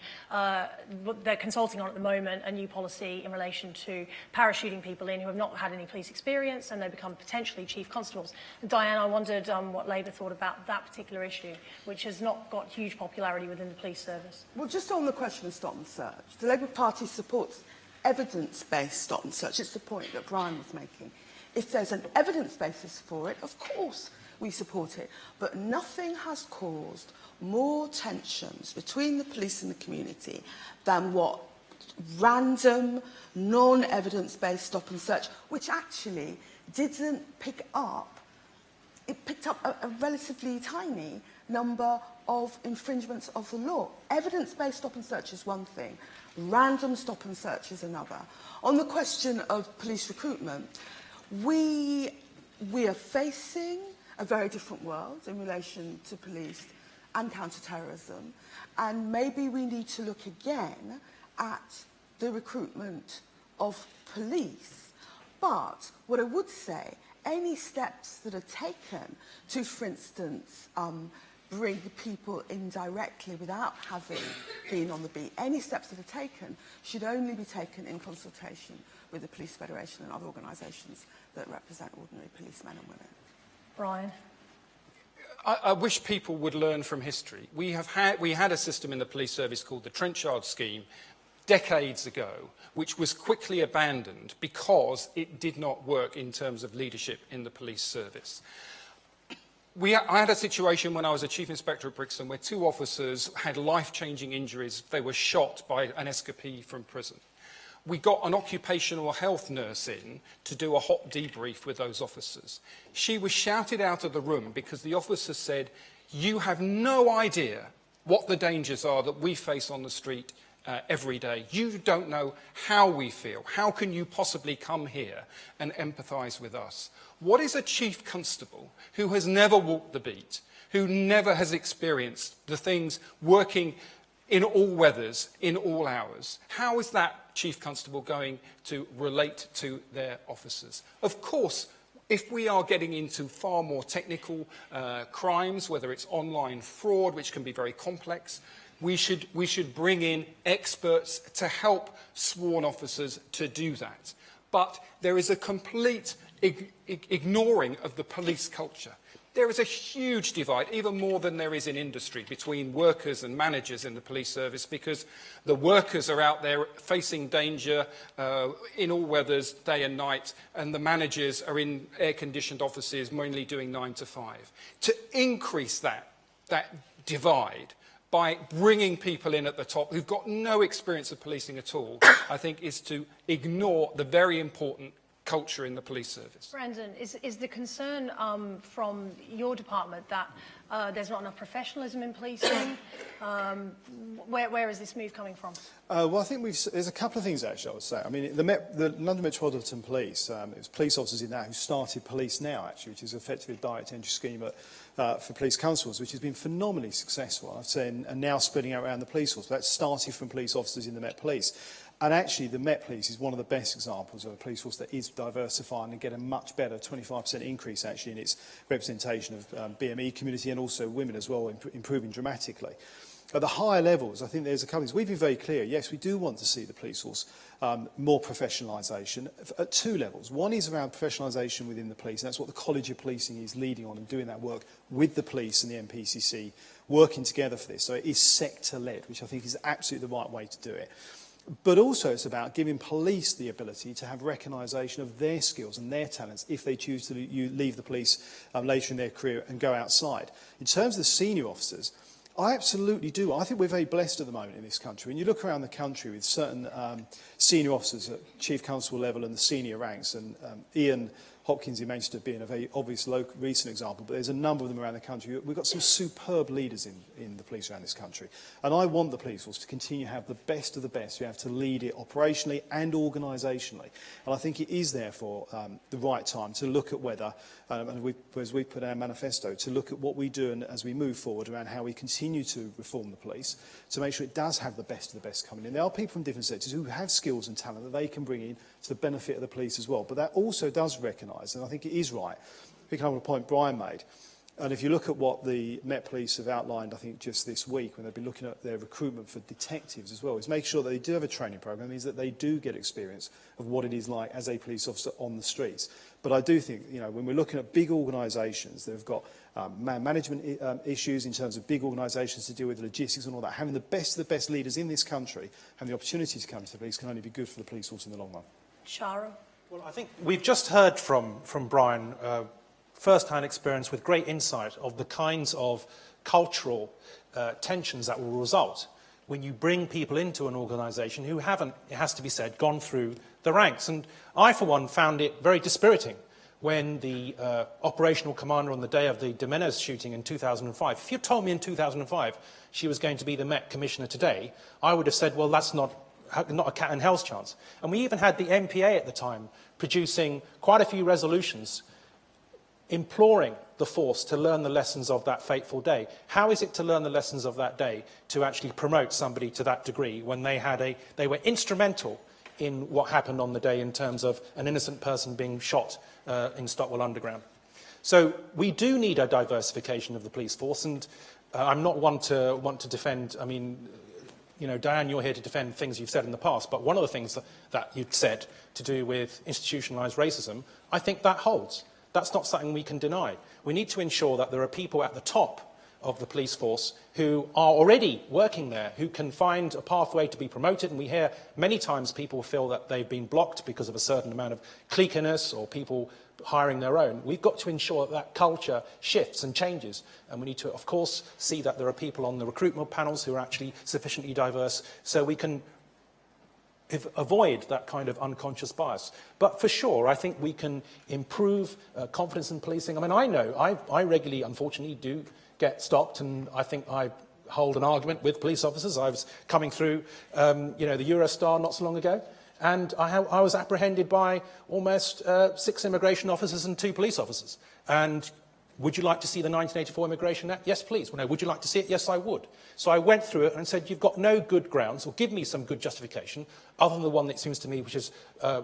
Speaker 2: what they're consulting on at the moment, a new policy in relation to parachuting people in who have not had any police experience, and they become potentially chief constables. And Diane, I wondered what Labour thought about that particular issue, which has not got huge popularity within the police service.
Speaker 4: Well, just on the question of stop and search, the Labour Party supports evidence-based stop and search. It's the point that Brian was making. If there's an evidence basis for it, of course we support it. But nothing has caused more tensions between the police and the community than what random, non-evidence-based stop and search, which actually didn't pick up, it picked up a relatively tiny number of infringements of the law. Evidence-based stop and search is one thing. Random stop and search is another. On the question of police recruitment, we are facing a very different world in relation to police and counter-terrorism, and maybe we need to look again at the recruitment of police. But what I would say, any steps that are taken to, for instance, bring people in directly without having been on the beat, any steps that are taken should only be taken in consultation with the Police Federation and other organisations that represent ordinary policemen and women.
Speaker 2: Brian?
Speaker 6: I wish people would learn from history. We had a system in the police service called the Trenchard scheme decades ago, which was quickly abandoned because it did not work in terms of leadership in the police service. I had a situation when I was a chief inspector at Brixton where 2 officers had life-changing injuries. They were shot by an escapee from prison. We got an occupational health nurse in to do a hot debrief with those officers. She was shouted out of the room because the officer said, "You have no idea what the dangers are that we face on the street every day. You don't know how we feel. How can you possibly come here and empathise with us?" What is a chief constable who has never walked the beat, who never has experienced the things working in all weathers, in all hours? How is that chief constable going to relate to their officers? Of course, if we are getting into far more technical crimes, whether it's online fraud, which can be very complex, we should bring in experts to help sworn officers to do that. But there is a complete ignoring of the police culture. There is a huge divide, even more than there is in industry, between workers and managers in the police service, because the workers are out there facing danger in all weathers, day and night, and the managers are in air-conditioned offices, mainly doing 9 to 5. To increase that divide by bringing people in at the top who've got no experience of policing at all, I think is to ignore the very important culture in the police service.
Speaker 2: Brendan, is the concern from your department that there's not enough professionalism in policing? Where is this move coming from?
Speaker 3: Well, I think there's a couple of things, actually, I would say. I mean, the London Metropolitan Police, it was police officers in that who started Police Now, actually, which is effectively a direct entry scheme for police constables, which has been phenomenally successful, I'd say, and now spreading out around the police force. That started from police officers in the Met Police. And actually, the Met Police is one of the best examples of a police force that is diversifying and get a much better 25% increase, actually, in its representation of BME community and also women as well, improving dramatically. At the higher levels, I think there's a couple of things. We've been very clear, yes, we do want to see the police force more professionalisation at 2 levels. One is around professionalisation within the police, and that's what the College of Policing is leading on and doing that work with the police and the MPCC, working together for this. So it is sector-led, which I think is absolutely the right way to do it. But also it's about giving police the ability to have recognition of their skills and their talents if they choose to leave the police later in their career and go outside. In terms of the senior officers, I absolutely do. I think we're very blessed at the moment in this country. When you look around the country with certain senior officers at chief constable level and the senior ranks, and Ian Hopkins in Manchester being a very obvious recent example, but there's a number of them around the country. We've got some superb leaders in the police around this country. And I want the police force to continue to have the best of the best. We have to lead it operationally and organisationally. And I think it is therefore the right time to look at whether, as we put our manifesto, to look at what we do and as we move forward around how we continue to reform the police, to make sure it does have the best of the best coming in. There are people from different sectors who have skills and talent that they can bring in to the benefit of the police as well. But that also does recognise, and I think it is right, picking up on a point Brian made, And if you look at what the Met Police have outlined, I think just this week, when they've been looking at their recruitment for detectives as well, is make sure that they do have a training program, means that they do get experience of what it is like as a police officer on the streets. But I do think, you know, when we're looking at big organisations that have got management issues in terms of big organisations to deal with logistics and all that, having the best of the best leaders in this country and the opportunity to come to the police can only be good for the police force in the long run.
Speaker 2: Shahrar?
Speaker 5: Well, I think we've just heard from Brian first-hand experience with great insight of the kinds of cultural tensions that will result when you bring people into an organisation who haven't, it has to be said, gone through the ranks. And I, for one, found it very dispiriting when the operational commander on the day of the Jimenez shooting in 2005, if you told me in 2005 she was going to be the Met Commissioner today, I would have said, well, that's not a cat and hell's chance. And we even had the MPA at the time producing quite a few resolutions imploring the force to learn the lessons of that fateful day. How is it to learn the lessons of that day to actually promote somebody to that degree when they were instrumental in what happened on the day in terms of an innocent person being shot in Stockwell Underground? So we do need a diversification of the police force, and I'm not one to defend, I mean, you know, Diane, you're here to defend things you've said in the past, but one of the things that you've said to do with institutionalised racism, I think that holds. That's not something we can deny. We need to ensure that there are people at the top of the police force who are already working there, who can find a pathway to be promoted. And we hear many times people feel that they've been blocked because of a certain amount of cliquiness or people hiring their own. We've got to ensure that that culture shifts and changes. And we need to, of course, see that there are people on the recruitment panels who are actually sufficiently diverse so we can avoid that kind of unconscious bias. But for sure, I think we can improve confidence in policing. I mean, I know, I regularly, unfortunately, do get stopped, and I think I hold an argument with police officers. I was coming through, you know, the Eurostar not so long ago, and I was apprehended by almost 6 immigration officers and 2 police officers. And would you like to see the 1984 Immigration Act? Yes, please. Well, no, would you like to see it? Yes, I would. So I went through it and said, you've got no good grounds, or give me some good justification, other than the one that seems to me, which is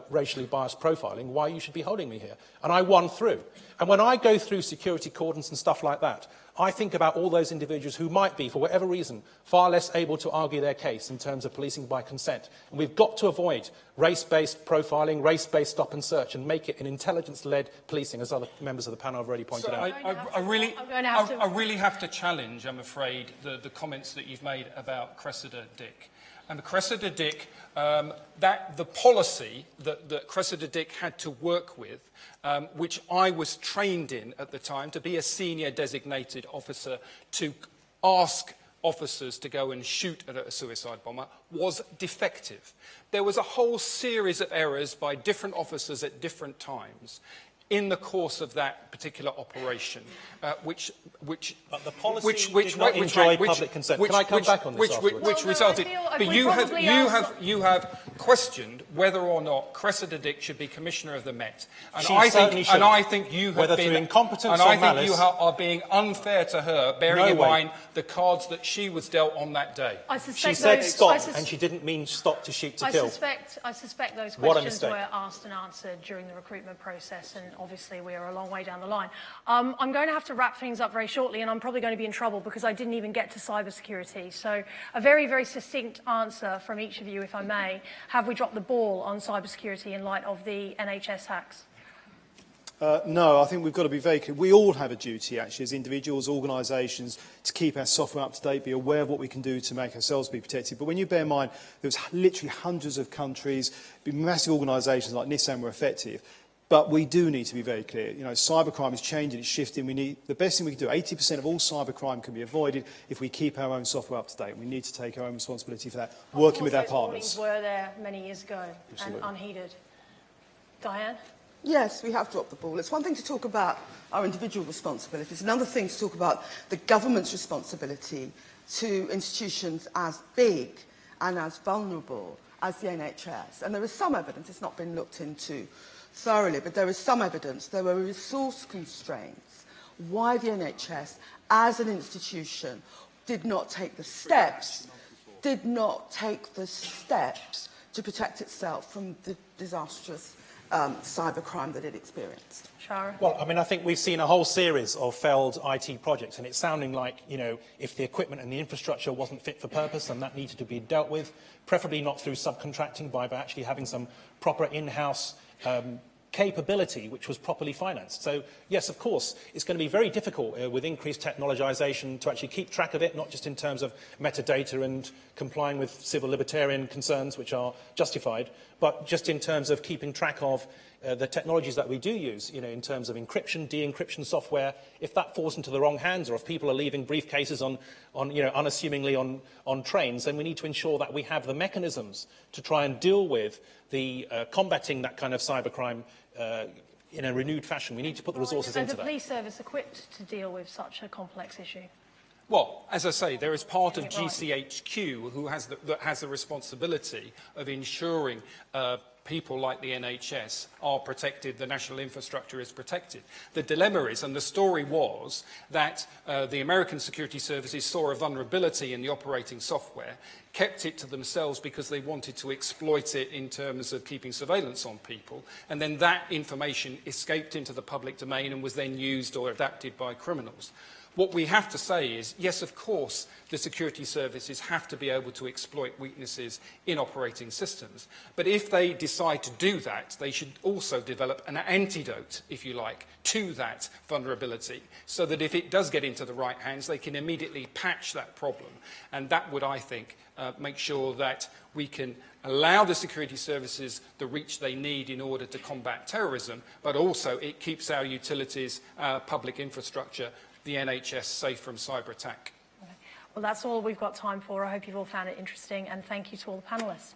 Speaker 5: racially biased profiling, why you should be holding me here. And I won through. And when I go through security cordons and stuff like that, I think about all those individuals who might be, for whatever reason, far less able to argue their case in terms of policing by consent. And we've got to avoid race-based profiling, race-based stop and search, and make it an intelligence-led policing, as other members of the panel have already pointed out.
Speaker 6: I really have to challenge, I'm afraid, the comments that you've made about Cressida Dick. And Cressida Dick, the policy that Cressida Dick had to work with, which I was trained in at the time to be a senior designated officer, to ask officers to go and shoot at a suicide bomber, was defective. There was a whole series of errors by different officers at different times in the course of that particular operation, which
Speaker 5: enjoy public consent. Can I come back on this afterwards?
Speaker 6: Resulted. But you have questioned whether or not Cressida Dick should be Commissioner of the Met, and I think you have
Speaker 5: whether
Speaker 6: been
Speaker 5: through incompetence
Speaker 6: and
Speaker 5: or
Speaker 6: I think
Speaker 5: malice,
Speaker 6: you are being unfair to her, bearing in mind the cards that she was dealt on that day.
Speaker 5: She said stop, and she didn't mean stop to shoot to kill.
Speaker 2: I suspect those questions were asked and answered during the recruitment process, and obviously we are a long way down the line. I'm going to have to wrap things up very shortly, and I'm probably going to be in trouble because I didn't even get to cybersecurity. So a very, very succinct answer from each of you, if I may. Have we dropped the ball on cybersecurity in light of the NHS hacks?
Speaker 3: No, I think we've got to be very clear. We all have a duty, actually, as individuals, organisations, to keep our software up to date, be aware of what we can do to make ourselves be protected. But when you bear in mind there's literally hundreds of countries, massive organisations like Nissan were effective. But we do need to be very clear. You know, cybercrime is changing, it's shifting. The best thing we can do, 80% of all cybercrime can be avoided if we keep our own software up to date. We need to take our own responsibility for that, working with our partners.
Speaker 2: Were there many years ago and unheeded. Diane?
Speaker 4: Yes, we have dropped the ball. It's one thing to talk about our individual responsibilities, another thing to talk about the government's responsibility to institutions as big and as vulnerable as the NHS. And there is some evidence, it's not been looked into thoroughly, but there is some evidence there were resource constraints why the NHS as an institution did not take the steps to protect itself from the disastrous cybercrime that it experienced.
Speaker 2: Shahrar?
Speaker 5: Well, I mean, I think we've seen a whole series of failed IT projects, and it's sounding like, you know, if the equipment and the infrastructure wasn't fit for purpose, then that needed to be dealt with, preferably not through subcontracting, by actually having some proper in-house capability which was properly financed. So, yes, of course, it's going to be very difficult with increased technologisation to actually keep track of it, not just in terms of metadata and complying with civil libertarian concerns, which are justified, but just in terms of keeping track of the technologies that we do use, you know, in terms of encryption, de-encryption software. If that falls into the wrong hands, or if people are leaving briefcases you know, unassumingly on trains, then we need to ensure that we have the mechanisms to try and deal with the combating that kind of cybercrime in a renewed fashion. We need to put the resources into that.
Speaker 2: Is the police service equipped to deal with such a complex issue?
Speaker 6: Well, as I say, there is part of GCHQ that has the responsibility of ensuring people like the NHS are protected, the national infrastructure is protected. The dilemma is, and the story was, that the American security services saw a vulnerability in the operating software, kept it to themselves because they wanted to exploit it in terms of keeping surveillance on people, and then that information escaped into the public domain and was then used or adapted by criminals. What we have to say is, yes, of course, the security services have to be able to exploit weaknesses in operating systems. But if they decide to do that, they should also develop an antidote, if you like, to that vulnerability, so that if it does get into the right hands, they can immediately patch that problem. And that would, I think, make sure that we can allow the security services the reach they need in order to combat terrorism, but also it keeps our utilities, our public infrastructure, the NHS safe from cyber attack.
Speaker 2: Okay. Well, that's all we've got time for. I hope you've all found it interesting, and thank you to all the panellists.